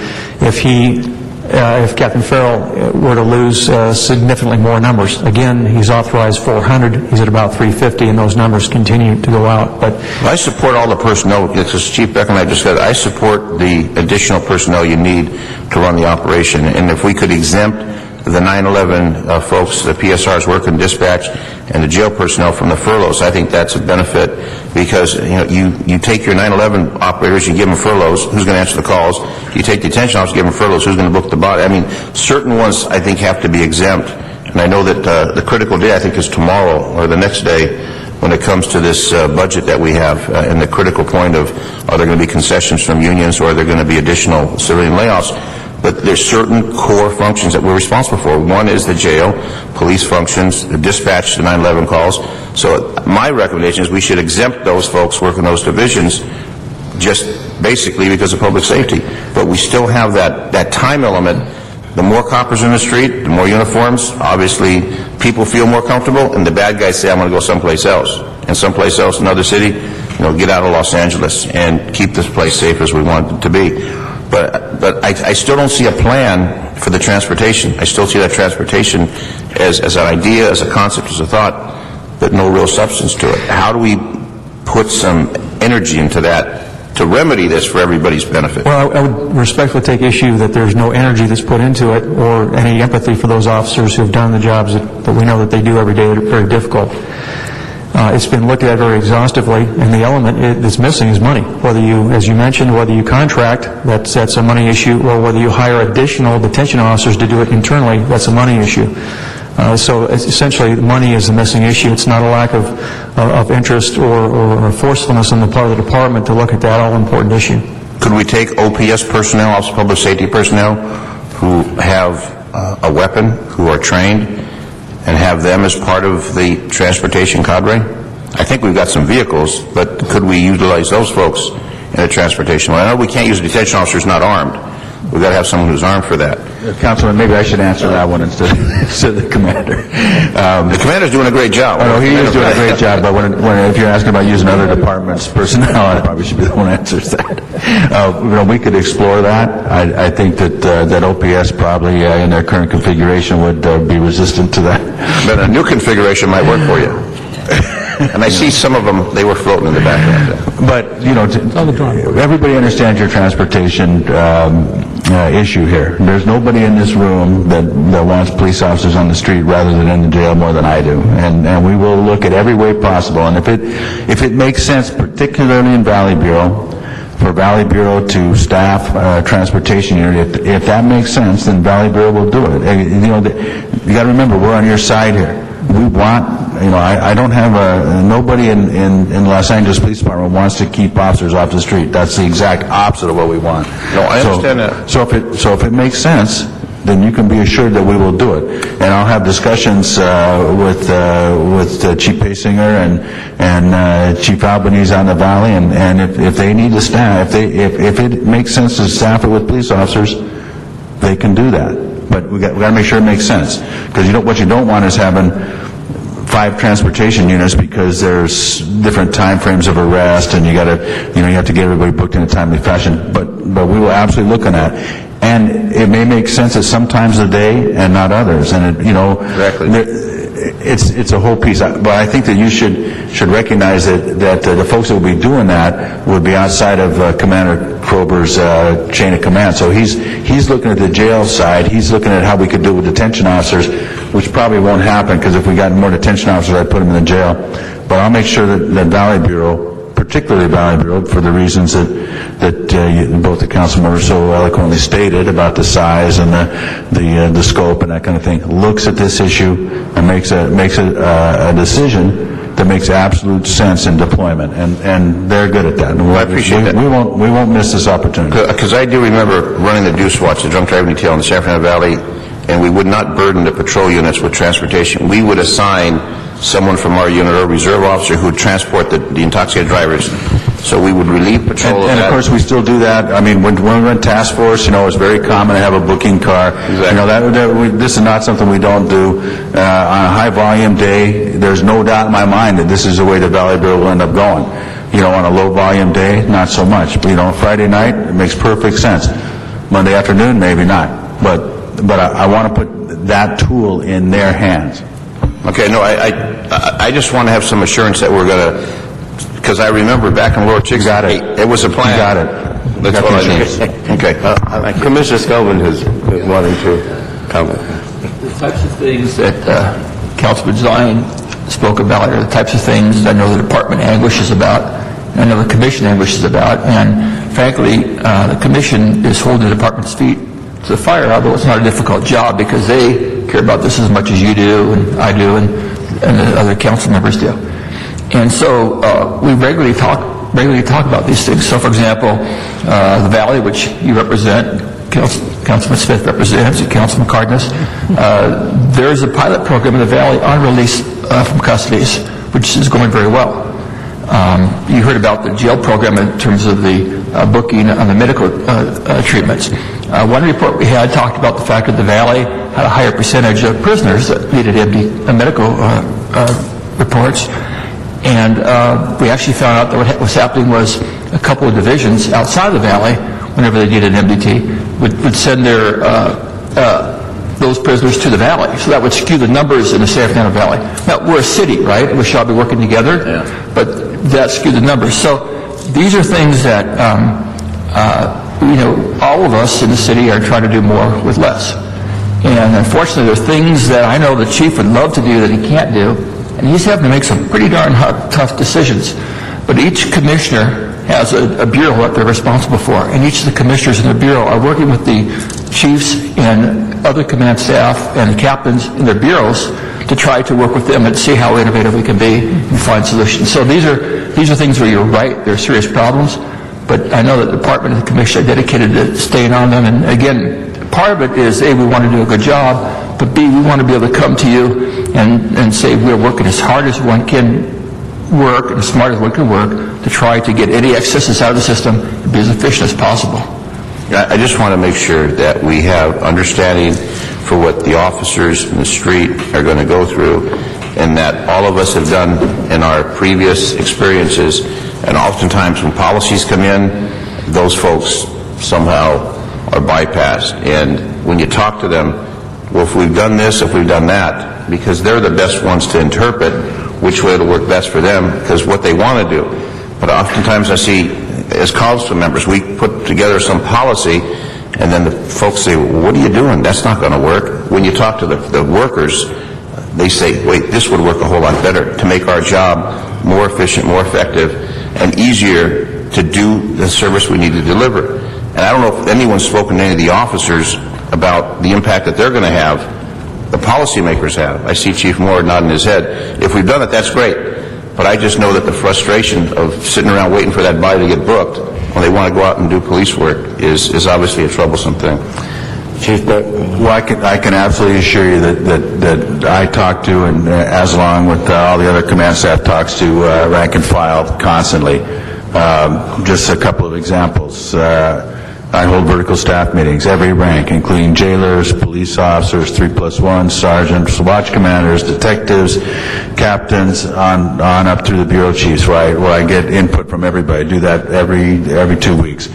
if Captain Farrell were to lose significantly more numbers. Again, he's authorized 400. He's at about 350, and those numbers continue to go out. But I support all the personnel, because Chief Beck and I just said, I support the additional personnel you need to run the operation. And if we could exempt the 9/11 folks, the PSRs working dispatch, and the jail personnel from the furloughs, I think that's a benefit, because you take your 9/11 operators, you give them furloughs, who's going to answer the calls? You take detention officers, give them furloughs, who's going to book the body? I mean, certain ones I think have to be exempt, and I know that the critical day I think is tomorrow or the next day when it comes to this budget that we have, and the critical point of are there going to be concessions from unions, or are there going to be additional civilian layoffs? But there's certain core functions that we're responsible for. One is the jail, police functions, the dispatch, the 9/11 calls. So my recommendation is we should exempt those folks working those divisions just basically because of public safety. But we still have that time element. The more coppers in the street, the more uniforms, obviously people feel more comfortable, and the bad guys say, I'm going to go someplace else. And someplace else, another city, get out of Los Angeles and keep this place safe as we want it to be. But I still don't see a plan for the transportation. I still see that transportation as an idea, as a concept, as a thought, but no real substance to it. How do we put some energy into that to remedy this for everybody's benefit? Well, I would respectfully take issue that there's no energy that's put into it or any empathy for those officers who have done the jobs that we know that they do every day that are very difficult. It's been looked at very exhaustively, and the element that's missing is money. Whether you, as you mentioned, whether you contract, that's a money issue, or whether you hire additional detention officers to do it internally, that's a money issue. So essentially, money is the missing issue. It's not a lack of interest or forcefulness on the part of the department to look at that all-important issue. Could we take OPS personnel, Office of Public Safety personnel, who have a weapon, who are trained, and have them as part of the transportation cadre? I think we've got some vehicles, but could we utilize those folks in a transportation? Well, I know we can't use a detention officer who's not armed. We've got to have someone who's armed for that. Councilman, maybe I should answer that one instead of the commander. The commander's doing a great job. I know he is doing a great job, but if you're asking about using other departments' personnel, I probably should be the one who answers that. We could explore that. I think that OPS probably in their current configuration would be resistant to that. But a new configuration might work for you. And I see some of them, they were floating in the background. But, everybody understands your transportation issue here. There's nobody in this room that wants police officers on the street rather than in the jail more than I do. And we will look at every way possible. And if it makes sense, particularly in Valley Bureau, for Valley Bureau to staff transportation unit, if that makes sense, then Valley Bureau will do it. You got to remember, we're on your side here. We want, I don't have nobody in Los Angeles Police Department wants to keep officers off the street. That's the exact opposite of what we want. No, I understand that. So if it makes sense, then you can be assured that we will do it. And I'll have discussions with Chief Paysinger and Chief Albanese on the Valley, and if they need to staff, if it makes sense to staff it with police officers, they can do that. But we got to make sure it makes sense, because what you don't want is having 5 transportation units because there's different time frames of arrest, and you have to get everybody booked in a timely fashion. But we will absolutely look on that, and it may make sense at some times of the day and not others. And Exactly. It's a whole piece. But I think that you should recognize that the folks that will be doing that would be outside of Commander Krober's chain of command. So he's looking at the jail side. He's looking at how we could do it with detention officers, which probably won't happen, because if we got more detention officers, I'd put them in the jail. But I'll make sure that Valley Bureau, particularly Valley Bureau, for the reasons that both the council members so eloquently stated about the size and the scope and that kind of thing, looks at this issue and makes a decision that makes absolute sense in deployment, and they're good at that. And I appreciate that. We won't miss this opportunity. Because I do remember running the Deuce Watch, the drunk driving detail in the San Fernando Valley, and we would not burden the patrol units with transportation. We would assign someone from our unit or reserve officer who would transport the intoxicated drivers. So we would relieve patrol of that. And of course, we still do that. I mean, when we run task force, it's very common to have a booking car. Exactly. This is not something we don't do. On a high volume day, there's no doubt in my mind that this is the way the Valley Bureau will end up going. On a low volume day, not so much. But, Friday night, it makes perfect sense. Monday afternoon, maybe not. But I want to put that tool in their hands. Okay, no, I just want to have some assurance that we're going to, because I remember back in Lower Chicks, it was a plan. You got it. That's what I need. Okay. Commissioner Scobin is wanting to comment. The types of things that Councilman Zion spoke about are the types of things I know the Department anguishes about, and I know the Commission anguishes about, and frankly, the Commission is holding the Department's feet to the fire, although it's not a difficult job, because they care about this as much as you do, and I do, and the other council members do. And so we regularly talk about these things. So, for example, the Valley, which you represent, Councilman Smith represents, and Councilman Cardenas, there's a pilot program in the Valley on release from custodies, which is going very well. You heard about the jail program in terms of the booking on the medical treatments. One report we had talked about the fact that the Valley had a higher percentage of prisoners that needed MD medical reports. And we actually found out that what was happening was a couple of divisions outside of the Valley whenever they need an MDT, would send their those prisoners to the valley. So that would skew the numbers in the San Fernando Valley. Now, we're a city, right? We should all be working together, but that skewed the numbers. So these are things that, all of us in the city are trying to do more with less. And unfortunately, there are things that I know the chief would love to do that he can't do, and he's having to make some pretty darn tough decisions. But each commissioner has a bureau that they're responsible for, and each of the commissioners in the bureau are working with the chiefs and other command staff and the captains in their bureaus to try to work with them and see how innovative we can be and find solutions. So these are things where you're right, there are serious problems, but I know that the department and the commission are dedicated to staying on them. And again, part of it is, A, we want to do a good job, but B, we want to be able to come to you and say we're working as hard as one can work and as smart as one can work to try to get any excesses out of the system and be as efficient as possible. I just want to make sure that we have understanding for what the officers in the street are going to go through, and that all of us have done in our previous experiences. And oftentimes when policies come in, those folks somehow are bypassed. And when you talk to them, well, if we've done this, if we've done that, because they're the best ones to interpret which way it'll work best for them, because what they want to do. But oftentimes I see, as council members, we put together some policy, and then the folks say, well, what are you doing? That's not going to work. When you talk to the workers, they say, wait, this would work a whole lot better to make our job more efficient, more effective, and easier to do the service we need to deliver. And I don't know if anyone's spoken to any of the officers about the impact that they're going to have, the policymakers have. I see Chief Moore nodding his head. If we've done it, that's great. But I just know that the frustration of sitting around waiting for that body to get booked when they want to go out and do police work is obviously a troublesome thing. Chief, Well, I can absolutely assure you that I talk to, and as along with all the other command staff talks to rank and file constantly. Just a couple of examples. I hold vertical staff meetings, every rank, including jailers, police officers, 3+1, sergeants, watch commanders, detectives, captains, on up through the bureau chiefs, where I get input from everybody. I do that every 2 weeks.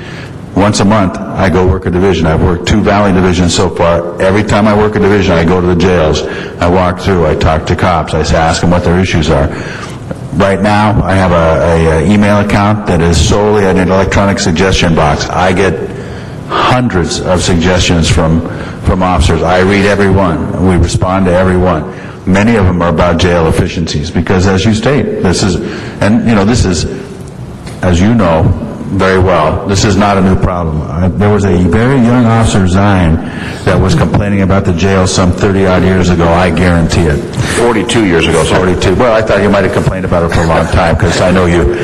Once a month, I go work a division. I've worked 2 Valley divisions so far. Every time I work a division, I go to the jails. I walk through. I talk to cops. I ask them what their issues are. Right now, I have a email account that is solely an electronic suggestion box. I get hundreds of suggestions from officers. I read every one. We respond to every one. Many of them are about jail efficiencies because, as you state, this is, as you know very well, this is not a new problem. There was a very young officer resigned that was complaining about the jail some 30-odd years ago. I guarantee it. 42 years ago. 42. Well, I thought you might have complained about it for a long time because I know you.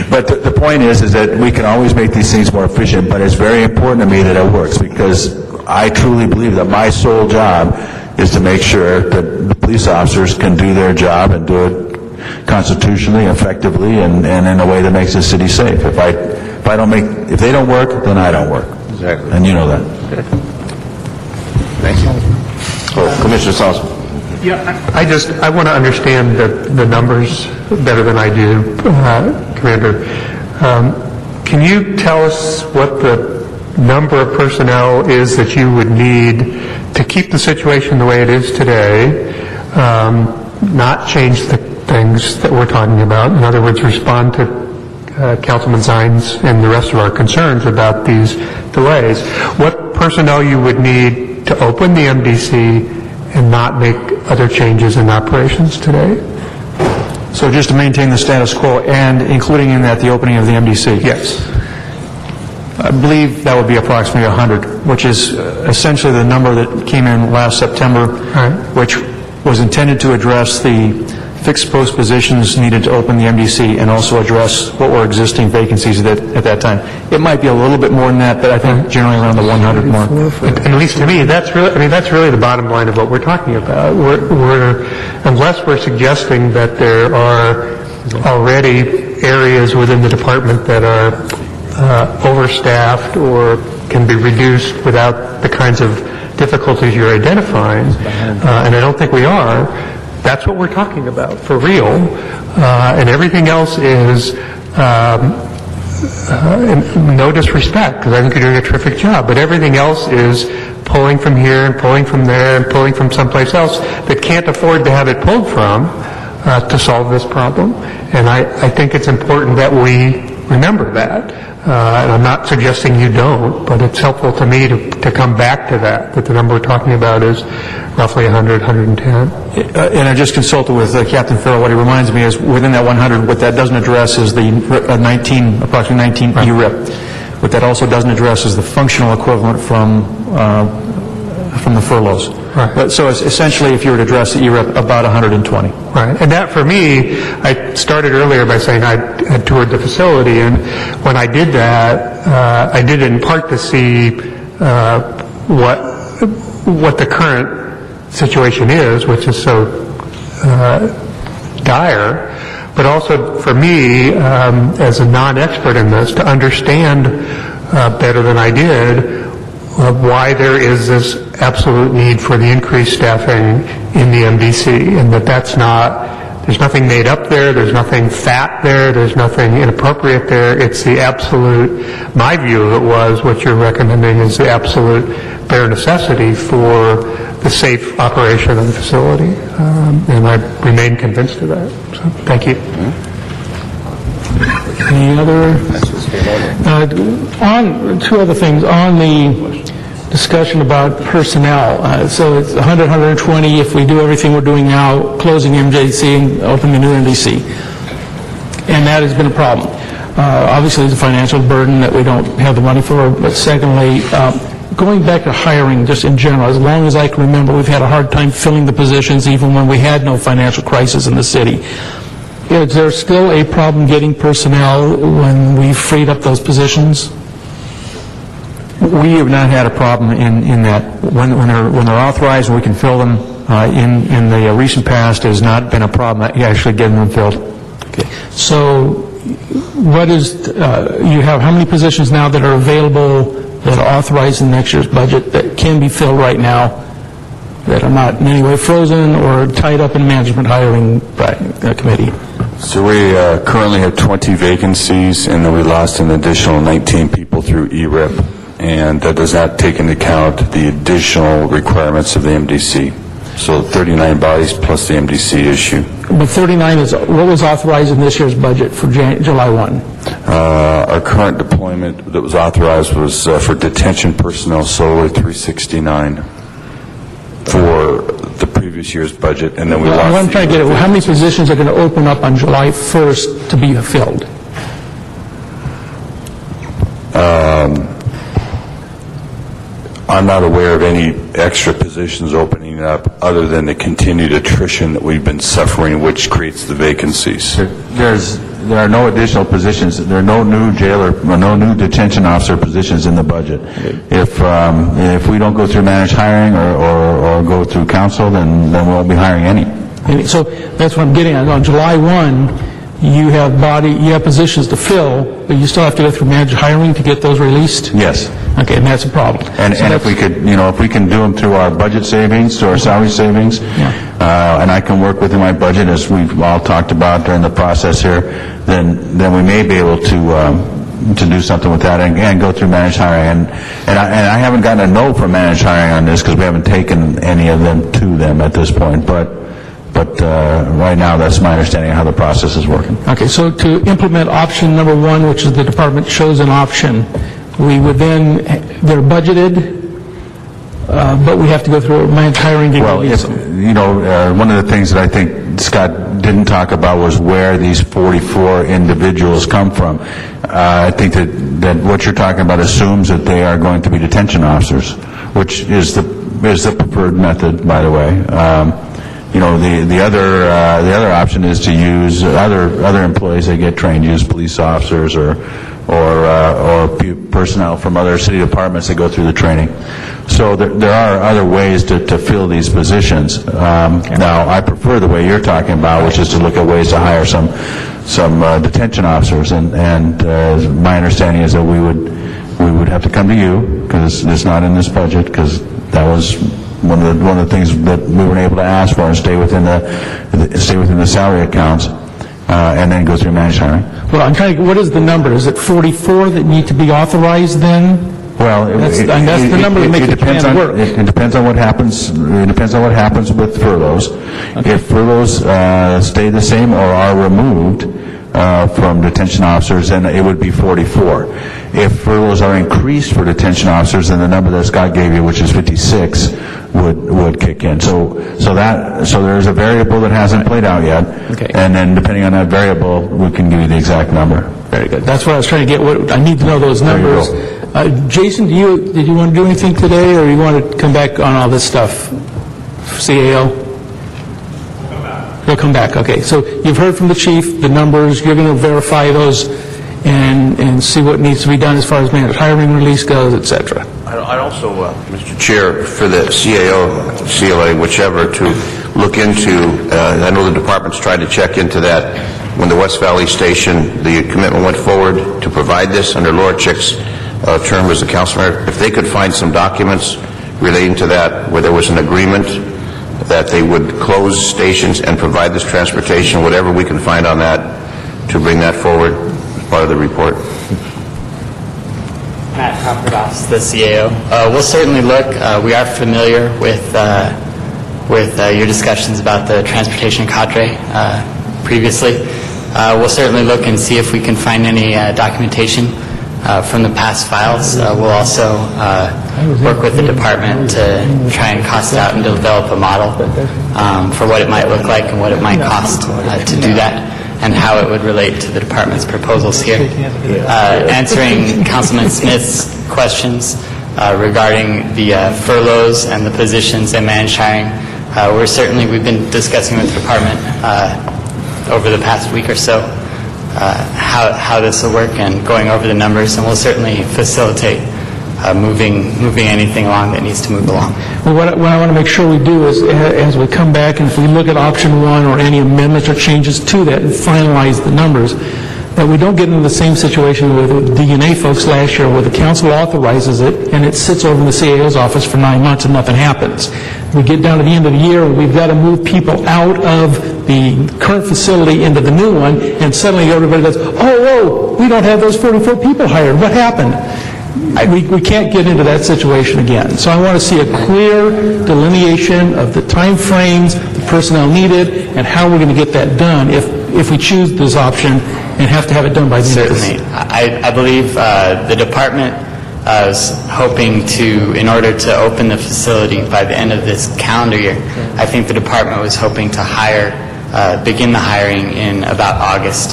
But the point is that we can always make these things more efficient, but it's very important to me that it works because I truly believe that my sole job is to make sure that the police officers can do their job and do it constitutionally, effectively, and in a way that makes the city safe. If they don't work, then I don't work. Exactly. And you know that. Thank you. Commissioner Salzman. Yeah, I want to understand the numbers better than I do, Commander. Can you tell us what the number of personnel is that you would need to keep the situation the way it is today, not change the things that we're talking about? In other words, respond to Councilman Zines and the rest of our concerns about these delays. What personnel you would need to open the MDC and not make other changes in operations today? So just to maintain the status quo and including in that the opening of the MDC? Yes. I believe that would be approximately 100, which is essentially the number that came in last September, which was intended to address the fixed post positions needed to open the MDC and also address what were existing vacancies at that time. It might be a little bit more than that, but I think generally around the 100 mark. And at least to me, that's really the bottom line of what we're talking about. Unless we're suggesting that there are already areas within the department that are overstaffed or can be reduced without the kinds of difficulties you're identifying, and I don't think we are. That's what we're talking about, for real. And everything else is no disrespect, because I think you're doing a terrific job, but everything else is pulling from here and pulling from there and pulling from someplace else that can't afford to have it pulled from to solve this problem. And I think it's important that we remember that. And I'm not suggesting you don't, but it's helpful to me to come back to that the number we're talking about is roughly 100, 110. And I just consulted with Captain Farrell. What he reminds me is within that 100, what that doesn't address is the approximately 19 ERIP. What that also doesn't address is the functional equivalent from the furloughs. Right. So it's essentially, if you were to address the ERIP, about 120. Right. And that, for me, I started earlier by saying I had toured the facility, and when I did that, I did it in part to see what the current situation is, which is so dire, but also for me, as a non-expert in this, to understand better than I did why there is this absolute need for the increased staffing in the MDC, and that's not, there's nothing made up there, there's nothing fat there, there's nothing inappropriate there. It's the absolute, my view of it was, what you're recommending is the absolute bare necessity for the safe operation of the facility, and I remain convinced of that. So, thank you. Any other? On two other things. On the discussion about personnel, so it's 100, 120 if we do everything we're doing now, closing MJC and opening a new MDC. And that has been a problem. Obviously, there's a financial burden that we don't have the money for, but secondly, going back to hiring just in general, as long as I can remember, we've had a hard time filling the positions even when we had no financial crisis in the city. Is there still a problem getting personnel when we freed up those positions? We have not had a problem in that. When they're authorized and we can fill them, in the recent past, it has not been a problem actually getting them filled. Okay. So what is, you have how many positions now that are available that are authorized in next year's budget that can be filled right now that are not in any way frozen or tied up in management hiring committee? So we currently have 20 vacancies, and then we lost an additional 19 people through ERIP, and that does not take into account the additional requirements of the MDC. So 39 bodies plus the MDC issue. But 39 is, what was authorized in this year's budget for July 1? Our current deployment that was authorized was for detention personnel solely 369 for the previous year's budget, and then we lost. I'm trying to get at, how many positions are going to open up on July 1st to be filled? I'm not aware of any extra positions opening up other than the continued attrition that we've been suffering, which creates the vacancies. There are no additional positions. There are no new jailer, no new detention officer positions in the budget. If we don't go through managed hiring or go through council, then we won't be hiring any. And so that's what I'm getting at. On July 1, you have positions to fill, but you still have to go through managed hiring to get those released? Yes. Okay, and that's a problem. And if we could, if we can do them through our budget savings, through our salary savings, and I can work within my budget, as we've all talked about during the process here, then we may be able to do something with that and go through managed hiring. And I haven't gotten a no from managed hiring on this because we haven't taken any of them to them at this point. But right now, that's my understanding of how the process is working. Okay, so to implement option number 1, which is the department chosen option, we would then, they're budgeted, but we have to go through managed hiring to release them. One of the things that I think Scott didn't talk about was where these 44 individuals come from. I think that what you're talking about assumes that they are going to be detention officers, which is the preferred method, by the way. The other option is to use other employees that get trained, use police officers or personnel from other city departments that go through the training. So there are other ways to fill these positions. Now, I prefer the way you're talking about, which is to look at ways to hire some detention officers. And my understanding is that we would have to come to you because it's not in this budget, because that was one of the things that we weren't able to ask for and stay within the salary accounts. and then go through managed hiring. Well, I'm trying to, what is the number? Is it 44 that need to be authorized then? Well, That's the number that makes the depends plan on, work. it depends on what happens. It depends on what happens with furloughs. If furloughs stay the same or are removed from detention officers, then it would be 44. If furloughs are increased for detention officers, then the number that Scott gave you, which is 56, would kick in. So there's a variable that hasn't played out yet, Okay. and then depending on that variable, we can give you the exact number. Very good. That's what I was trying to get. I need to know those numbers. Jason, did you want to do anything today, or you want to come back on all this stuff? CAO? He'll come back. Okay. So you've heard from the chief, the numbers. You're going to verify those and see what needs to be done as far as managed hiring release goes, et cetera. I'd also, Mr. Chair, for the CAO, CLA, whichever, to look into, I know the department's tried to check into that. When the West Valley Station, the commitment went forward to provide this under Laura Chick's term as a councilor. If they could find some documents relating to that where there was an agreement that they would close stations and provide this transportation, whatever we can find on that, to bring that forward as part of the report. Matt Copperdoffs, the CAO. We'll certainly look. We are familiar with your discussions about the transportation cadre previously. We'll certainly look and see if we can find any documentation from the past files. We'll also work with the department to try and cost out and develop a model for what it might look like and what it might cost to do that, and how it would relate to the department's proposals here. Answering Councilman Smith's questions regarding the furloughs and the positions and managed hiring, we've been discussing with the department over the past week or so how this will work and going over the numbers, and we'll certainly facilitate moving anything along that needs to move along. Well, what I want to make sure we do is, as we come back, and if we look at option one or any amendments or changes to that and finalize the numbers, that we don't get into the same situation with the DNA folks last year where the council authorizes it and it sits over in the CAO's office for 9 months and nothing happens. We get down to the end of the year and we've got to move people out of the current facility into the new one, and suddenly everybody goes, oh, we don't have those 44 people hired. What happened? We can't get into that situation again. So I want to see a clear delineation of the time frames, the personnel needed, and how we're going to get that done if we choose this option and have to have it done by the end of this. Certainly. I believe the department is hoping to, in order to open the facility by the end of this calendar year, I think the department was hoping to begin the hiring in about August.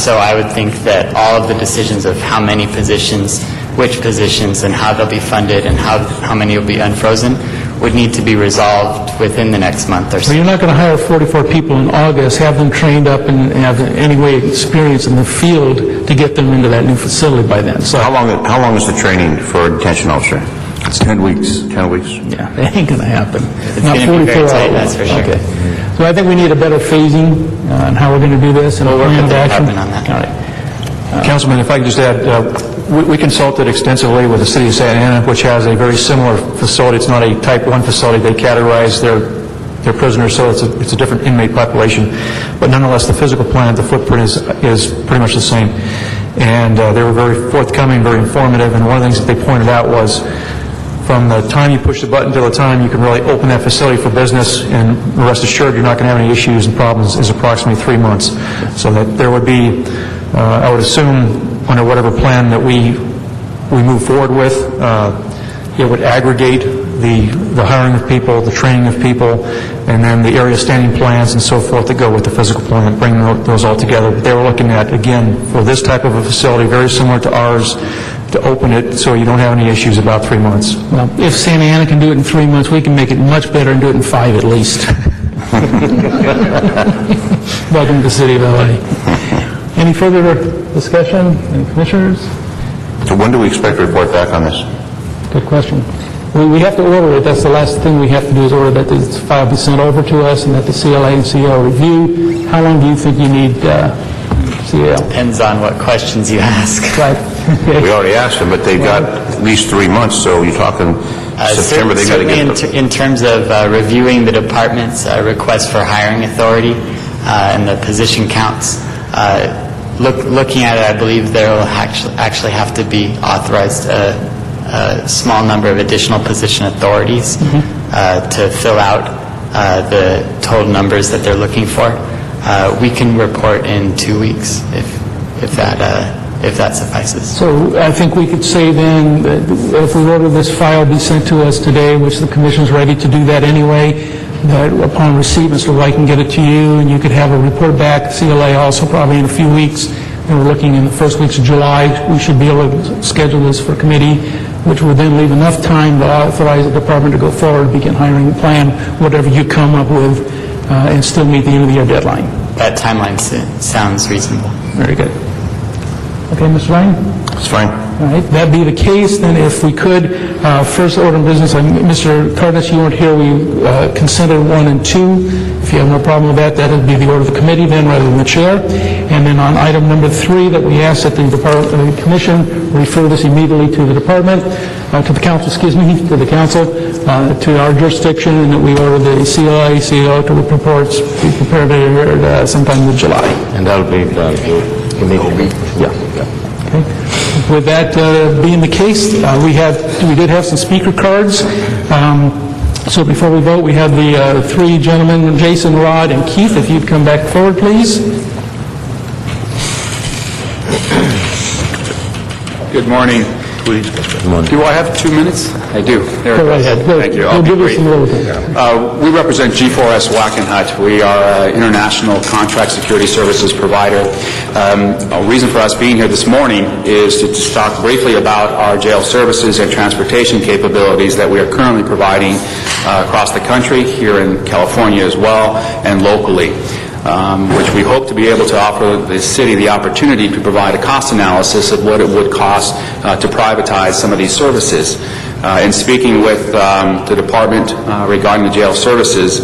So I would think that all of the decisions of how many positions, which positions, and how they'll be funded, and how many will be unfrozen would need to be resolved within the next month or so. So you're not going to hire 44 people in August, have them trained up and have any way experience in the field to get them into that new facility by then. So How long is the training for a detention officer? It's 10 weeks. 10 weeks? yeah, that ain't going to happen. It's Not going to be 44 very tight, hours. that's for sure. Okay. So I think we need a better phasing on how we're going to do this and a We'll work plan with of the action. department on that. All right. Councilman, if I could just add, we consulted extensively with the city of Santa Ana, which has a very similar facility. It's not a type 1 facility. They categorize their prisoners, so it's a different inmate population. But nonetheless, the physical plan, the footprint is pretty much the same. And they were very forthcoming, very informative, and one of the things that they pointed out was from the time you push the button to the time you can really open that facility for business, and rest assured you're not going to have any issues and problems, is approximately 3 months. So that there would be, I would assume, under whatever plan that we move forward with, it would aggregate the hiring of people, the training of people, and then the area standing plans and so forth that go with the physical plan, bring those all together. But they were looking at, again, for this type of a facility, very similar to ours, to open it so you don't have any issues about 3 months. Well, if Santa Ana can do it in 3 months, we can make it much better and do it in 5 at least. Welcome to the city of LA. Any further discussion? Any commissioners? So when do we expect to report back on this? Good question. We have to order it. That's the last thing we have to do, is order that this file be sent over to us and that the CLA and CL review. How long do you think you need, CL? Depends on what questions you ask. Right. We already asked them, but they've got at least 3 months, so you're talking September, they got to Certainly get... in terms of reviewing the department's request for hiring authority, and the position counts. Looking at it, I believe there will actually have to be authorized a small number of additional position authorities to fill out the total numbers that they're looking for. We can report in 2 weeks if that suffices. So I think we could say then that if we order this file be sent to us today, which the Commission's ready to do that anyway, that upon receipt, Mr. Wright can get it to you, and you could have a report back, CLA also probably in a few weeks, and we're looking in the first weeks of July, we should be able to schedule this for committee, which would then leave enough time to authorize the department to go forward, begin hiring, plan whatever you come up with, and still meet the end of the year deadline. That timeline sounds reasonable. Very good. Okay, Mr. Ryan? It's fine. All right, that be the case, then if we could, first order of business, Mr. Cardenas, you weren't here, we considered 1 and 2. If you have no problem with that, that would be the order of the committee then, rather than the chair. And then on item number 3, that we ask that the commission refer this immediately to the department, to the council, to the council, to our jurisdiction, and that we order the CLA, CO to the reports be prepared sometime in July. And that'll be immediately. Yeah. Okay. With that being the case, we did have some speaker cards. So before we vote, we have the 3 gentlemen, Jason, Rod, and Keith. If you'd come back forward, please. Good morning. Do I have 2 minutes? I do. There it Go right goes. ahead. Go. Thank you. Go I'll be give us brief. some little We represent G4S Wackenhut. We are an international contract security services provider. A reason for us being here this morning is to just talk briefly about our jail services and transportation capabilities that we are currently providing across the country, here in California as well, and locally. Which we hope to be able to offer the city the opportunity to provide a cost analysis of what it would cost to privatize some of these services. In speaking with the department regarding the jail services,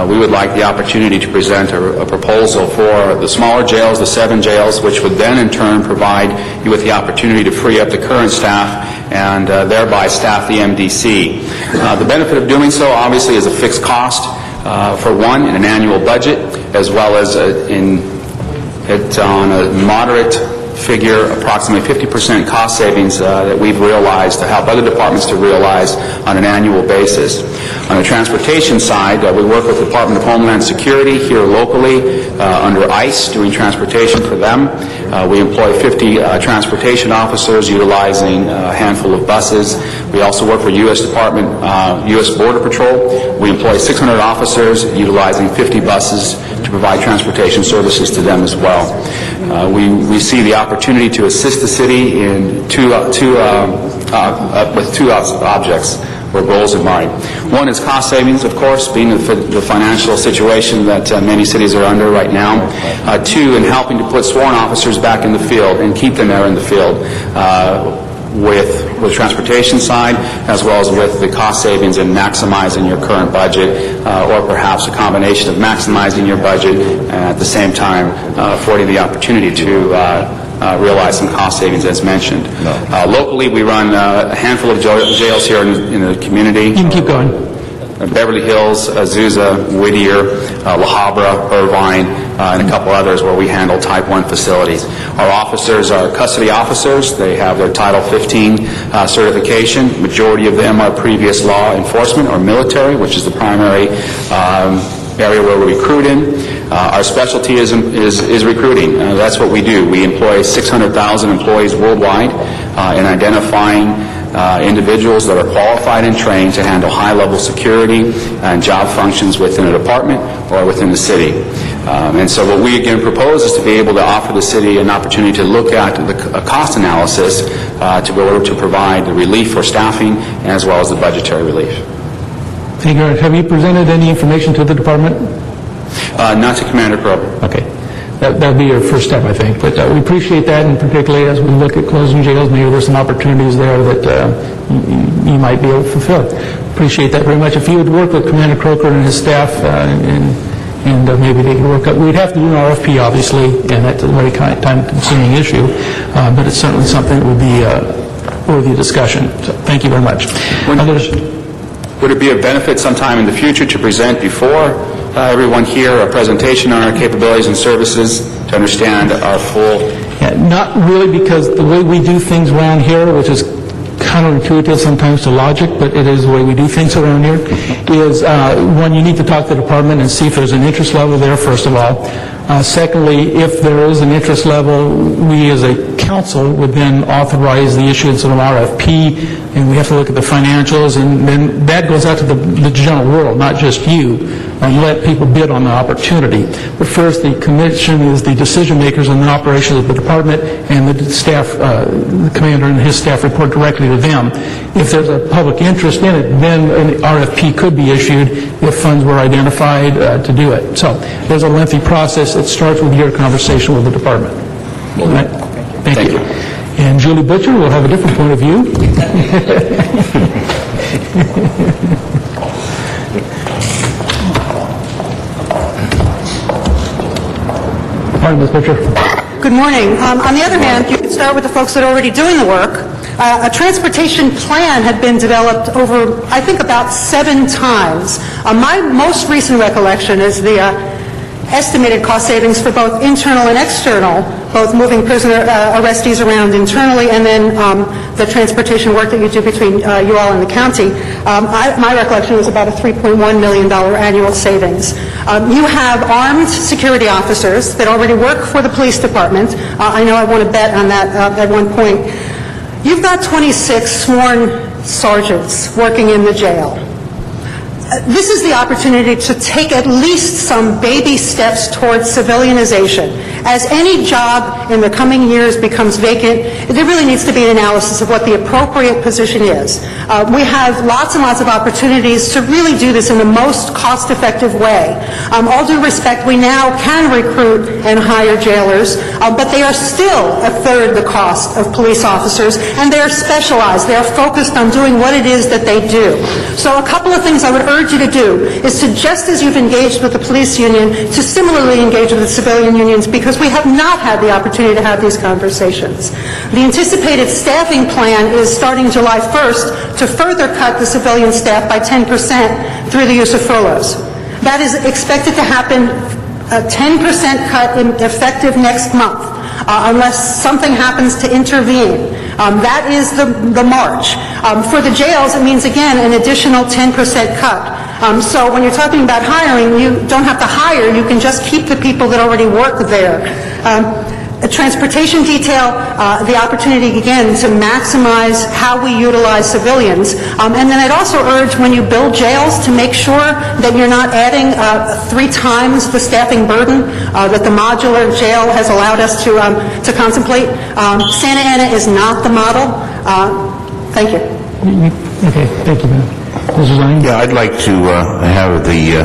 we would like the opportunity to present a proposal for the smaller jails, the 7 jails, which would then in turn provide you with the opportunity to free up the current staff and thereby staff the MDC. The benefit of doing so obviously is a fixed cost. For one, in an annual budget, as well as on a moderate figure, approximately 50% cost savings that we've realized to help other departments to realize on an annual basis. On the transportation side, we work with the Department of Homeland Security here locally under ICE, doing transportation for them. We employ 50 transportation officers utilizing a handful of buses. We also work for U.S. Border Patrol. We employ 600 officers utilizing 50 buses to provide transportation services to them as well. We see the opportunity to assist the city in with two objects or goals in mind. One is cost savings, of course, being the financial situation that many cities are under right now. 2, in helping to put sworn officers back in the field and keep them there in the field. With the transportation side, as well as with the cost savings and maximizing your current budget, or perhaps a combination of maximizing your budget and at the same time affording the opportunity to realize some cost savings as mentioned. Locally, we run a handful of jails here in the community. You can keep going. Beverly Hills, Azusa, Whittier, La Habra, Irvine, and a couple others where we handle Type 1 facilities. Our officers are custody officers. They have their Title 15 certification. Majority of them are previous law enforcement or military, which is the primary area where we recruit in. Our specialty is recruiting. That's what we do. We employ 600,000 employees worldwide in identifying individuals that are qualified and trained to handle high-level security and job functions within a department or within the city. And so what we again propose is to be able to offer the city an opportunity to look at a cost analysis to be able to provide the relief for staffing as well as the budgetary relief. Thank you. Have you presented any information to the department? Not to Commander Krober. Okay. That would be your first step, I think. But we appreciate that, and particularly as we look at closing jails, maybe there's some opportunities there that you might be able to fulfill. Appreciate that very much. If you would work with Commander Croker and his staff, and maybe they could work up. We'd have to do an RFP, obviously, and that's a very time-consuming issue, but it's certainly something that would be worthy of discussion. So thank you very much. Would it be of benefit sometime in the future to present before everyone here a presentation on our capabilities and services to understand our full... Yeah, not really, because the way we do things around here, which is counterintuitive sometimes to logic, but it is the way we do things around here, is one, you need to talk to the department and see if there's an interest level there, first of all. Secondly, if there is an interest level, we as a council would then authorize the issuance of an RFP, and we have to look at the financials, and then that goes out to the general world, not just you, and let people bid on the opportunity. But first, the commission is the decision makers in the operations of the department, and the staff, the commander and his staff report directly to them. If there's a public interest in it, then an RFP could be issued if funds were identified to do it. So there's a lengthy process. It starts with your conversation with the department. All right? Thank you. And Julie Butcher will have a different point of view. Morning, Ms. Butcher. Good morning. On the other hand, you could start with the folks that are already doing the work. A transportation plan had been developed over, I think, about 7 times. My most recent recollection is the estimated cost savings for both internal and external, both moving prisoner arrestees around internally and then the transportation work that you do between you all and the county. My recollection was about a $3.1 million annual savings. You have armed security officers that already work for the police department. I know I want to bet on that at one point. You've got 26 sworn sergeants working in the jail. This is the opportunity to take at least some baby steps towards civilianization. As any job in the coming years becomes vacant, there really needs to be an analysis of what the appropriate position is. We have lots and lots of opportunities to really do this in the most cost-effective way. All due respect, we now can recruit and hire jailers, but they are still a third the cost of police officers, and they are specialized. They are focused on doing what it is that they do. So a couple of things I would urge you to do is to, just as you've engaged with the police union, to similarly engage with the civilian unions, because we have not had the opportunity to have these conversations. The anticipated staffing plan is starting July 1st to further cut the civilian staff by 10% through the use of furloughs. That is expected to happen, a 10% cut effective next month, unless something happens to intervene. That is the march. For the jails, it means, again, an additional 10% cut. So when you're talking about hiring, you don't have to hire. You can just keep the people that already work there. A transportation detail, the opportunity, again, to maximize how we utilize civilians. And then I'd also urge, when you build jails, to make sure that you're not adding 3 times the staffing burden that the modular jail has allowed us to contemplate. Santa Ana is not the model. Thank you. Okay, thank you, ma'am. Mrs. Lang? Yeah, I'd like to have the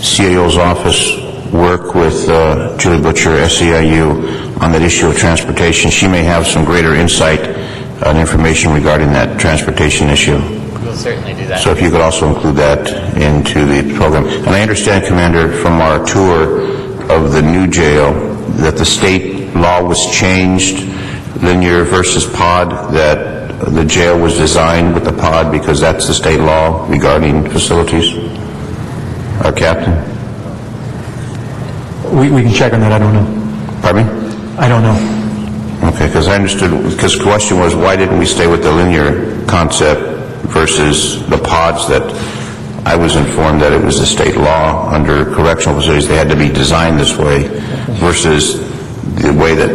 CAO's office work with Julie Butcher, SEIU, on that issue of transportation. She may have some greater insight and information regarding that transportation issue. We'll certainly do that. So if you could also include that into the program. And I understand, Commander, from our tour of the new jail, that the state law was changed, linear versus pod, that the jail was designed with the pod because that's the state law regarding facilities. Our captain? We can check on that. I don't know. Pardon me? I don't know. Okay, because I understood, because the question was, why didn't we stay with the linear concept versus the pods that I was informed that it was the state law under correctional facilities, they had to be designed this way, versus the way that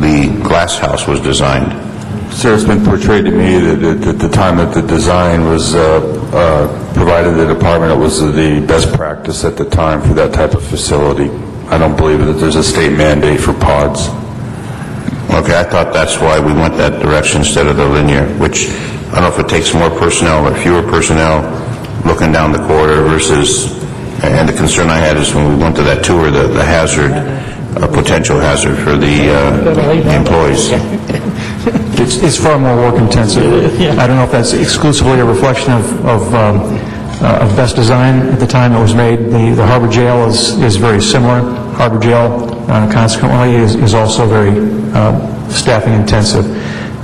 the glass house was designed. Sir, it's been portrayed to me that at the time that the design was provided to the department, it was the best practice at the time for that type of facility. I don't believe that there's a state mandate for pods. Okay, I thought that's why we went that direction instead of the linear, which I don't know if it takes more personnel or fewer personnel looking down the corridor versus, and the concern I had is when we went to that tour, the hazard, a potential hazard for the employees. It's far more work intensive. I don't know if that's exclusively a reflection of best design at the time it was made. The Harbor Jail is very similar. Harbor Jail, consequently, is also very staffing intensive.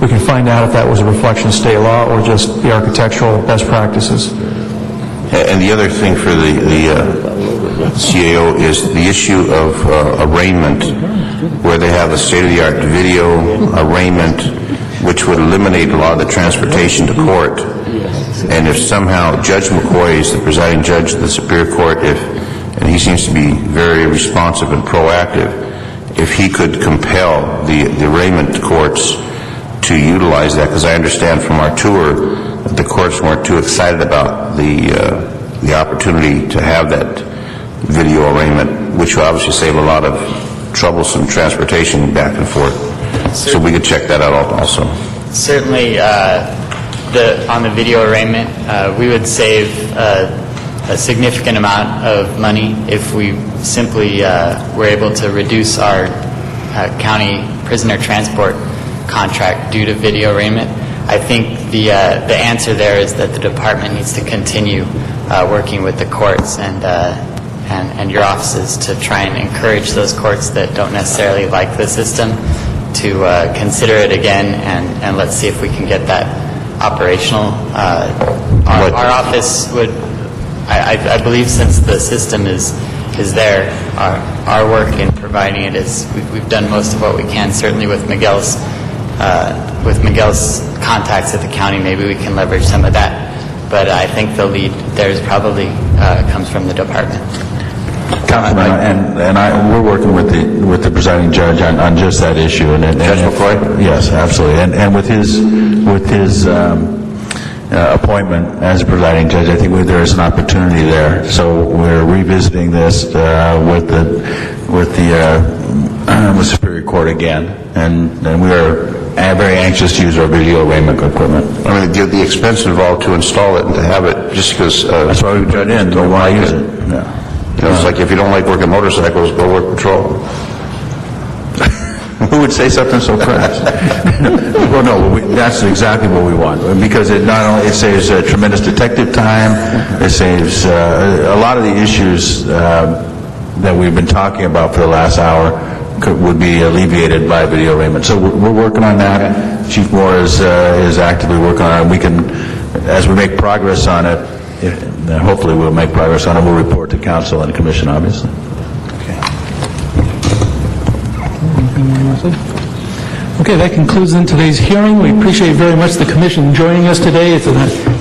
We can find out if that was a reflection of state law or just the architectural best practices. And the other thing for the CAO, is the issue of arraignment, where they have a state-of-the-art video arraignment, which would eliminate a lot of the transportation to court. And if somehow Judge McCoy is the presiding judge of the Superior Court, and he seems to be very responsive and proactive, if he could compel the arraignment courts to utilize that, because I understand from our tour that the courts weren't too excited about the opportunity to have that video arraignment, which will obviously save a lot of troublesome transportation back and forth. So we could check that out also. Certainly, on the video arraignment, we would save a significant amount of money if we simply were able to reduce our county prisoner transport contract due to video arraignment. I think the answer there is that the department needs to continue working with the courts and your offices to try and encourage those courts that don't necessarily like the system to consider it again, and let's see if we can get that operational. Our office would, I believe, since the system is there, our work in providing it is, we've done most of what we can. Certainly with Miguel's contacts at the county, maybe we can leverage some of that. But I think the lead there is probably comes from the department. Councilman, we're working with the presiding judge on just that issue. Judge McCoy? Yes, absolutely. And with his appointment as a presiding judge, I think there is an opportunity there. So we're revisiting this with the Superior Court again, and we are very anxious to use our video arraignment equipment. I mean, the expense involved to install it and to have it, just because... That's why we put it in. Don't want to use it. Yeah. You know, it's like if you don't like working motorcycles, go work patrol. Who would say something so crass? Well, no, that's exactly what we want, because it not only saves tremendous detective time, it saves a lot of the issues that we've been talking about for the last hour would be alleviated by video arraignment. So we're working on that. Chief Moore is actively working on it. And we can, as we make progress on it, hopefully we'll make progress on it. We'll report to council and the commission, obviously. Okay, that concludes then today's hearing. We appreciate very much the commission joining us today. It's a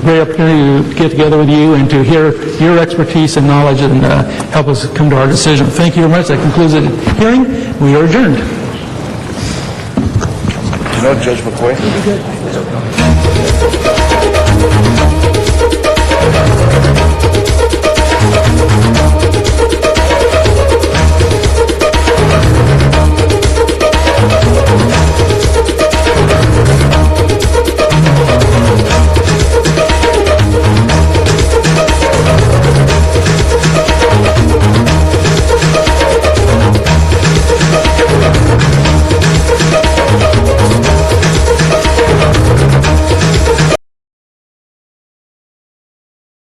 great opportunity to get together with you and to hear your expertise and knowledge and help us come to our decision. Thank you very much. That concludes the hearing. We are adjourned. Do you know Judge McCoy?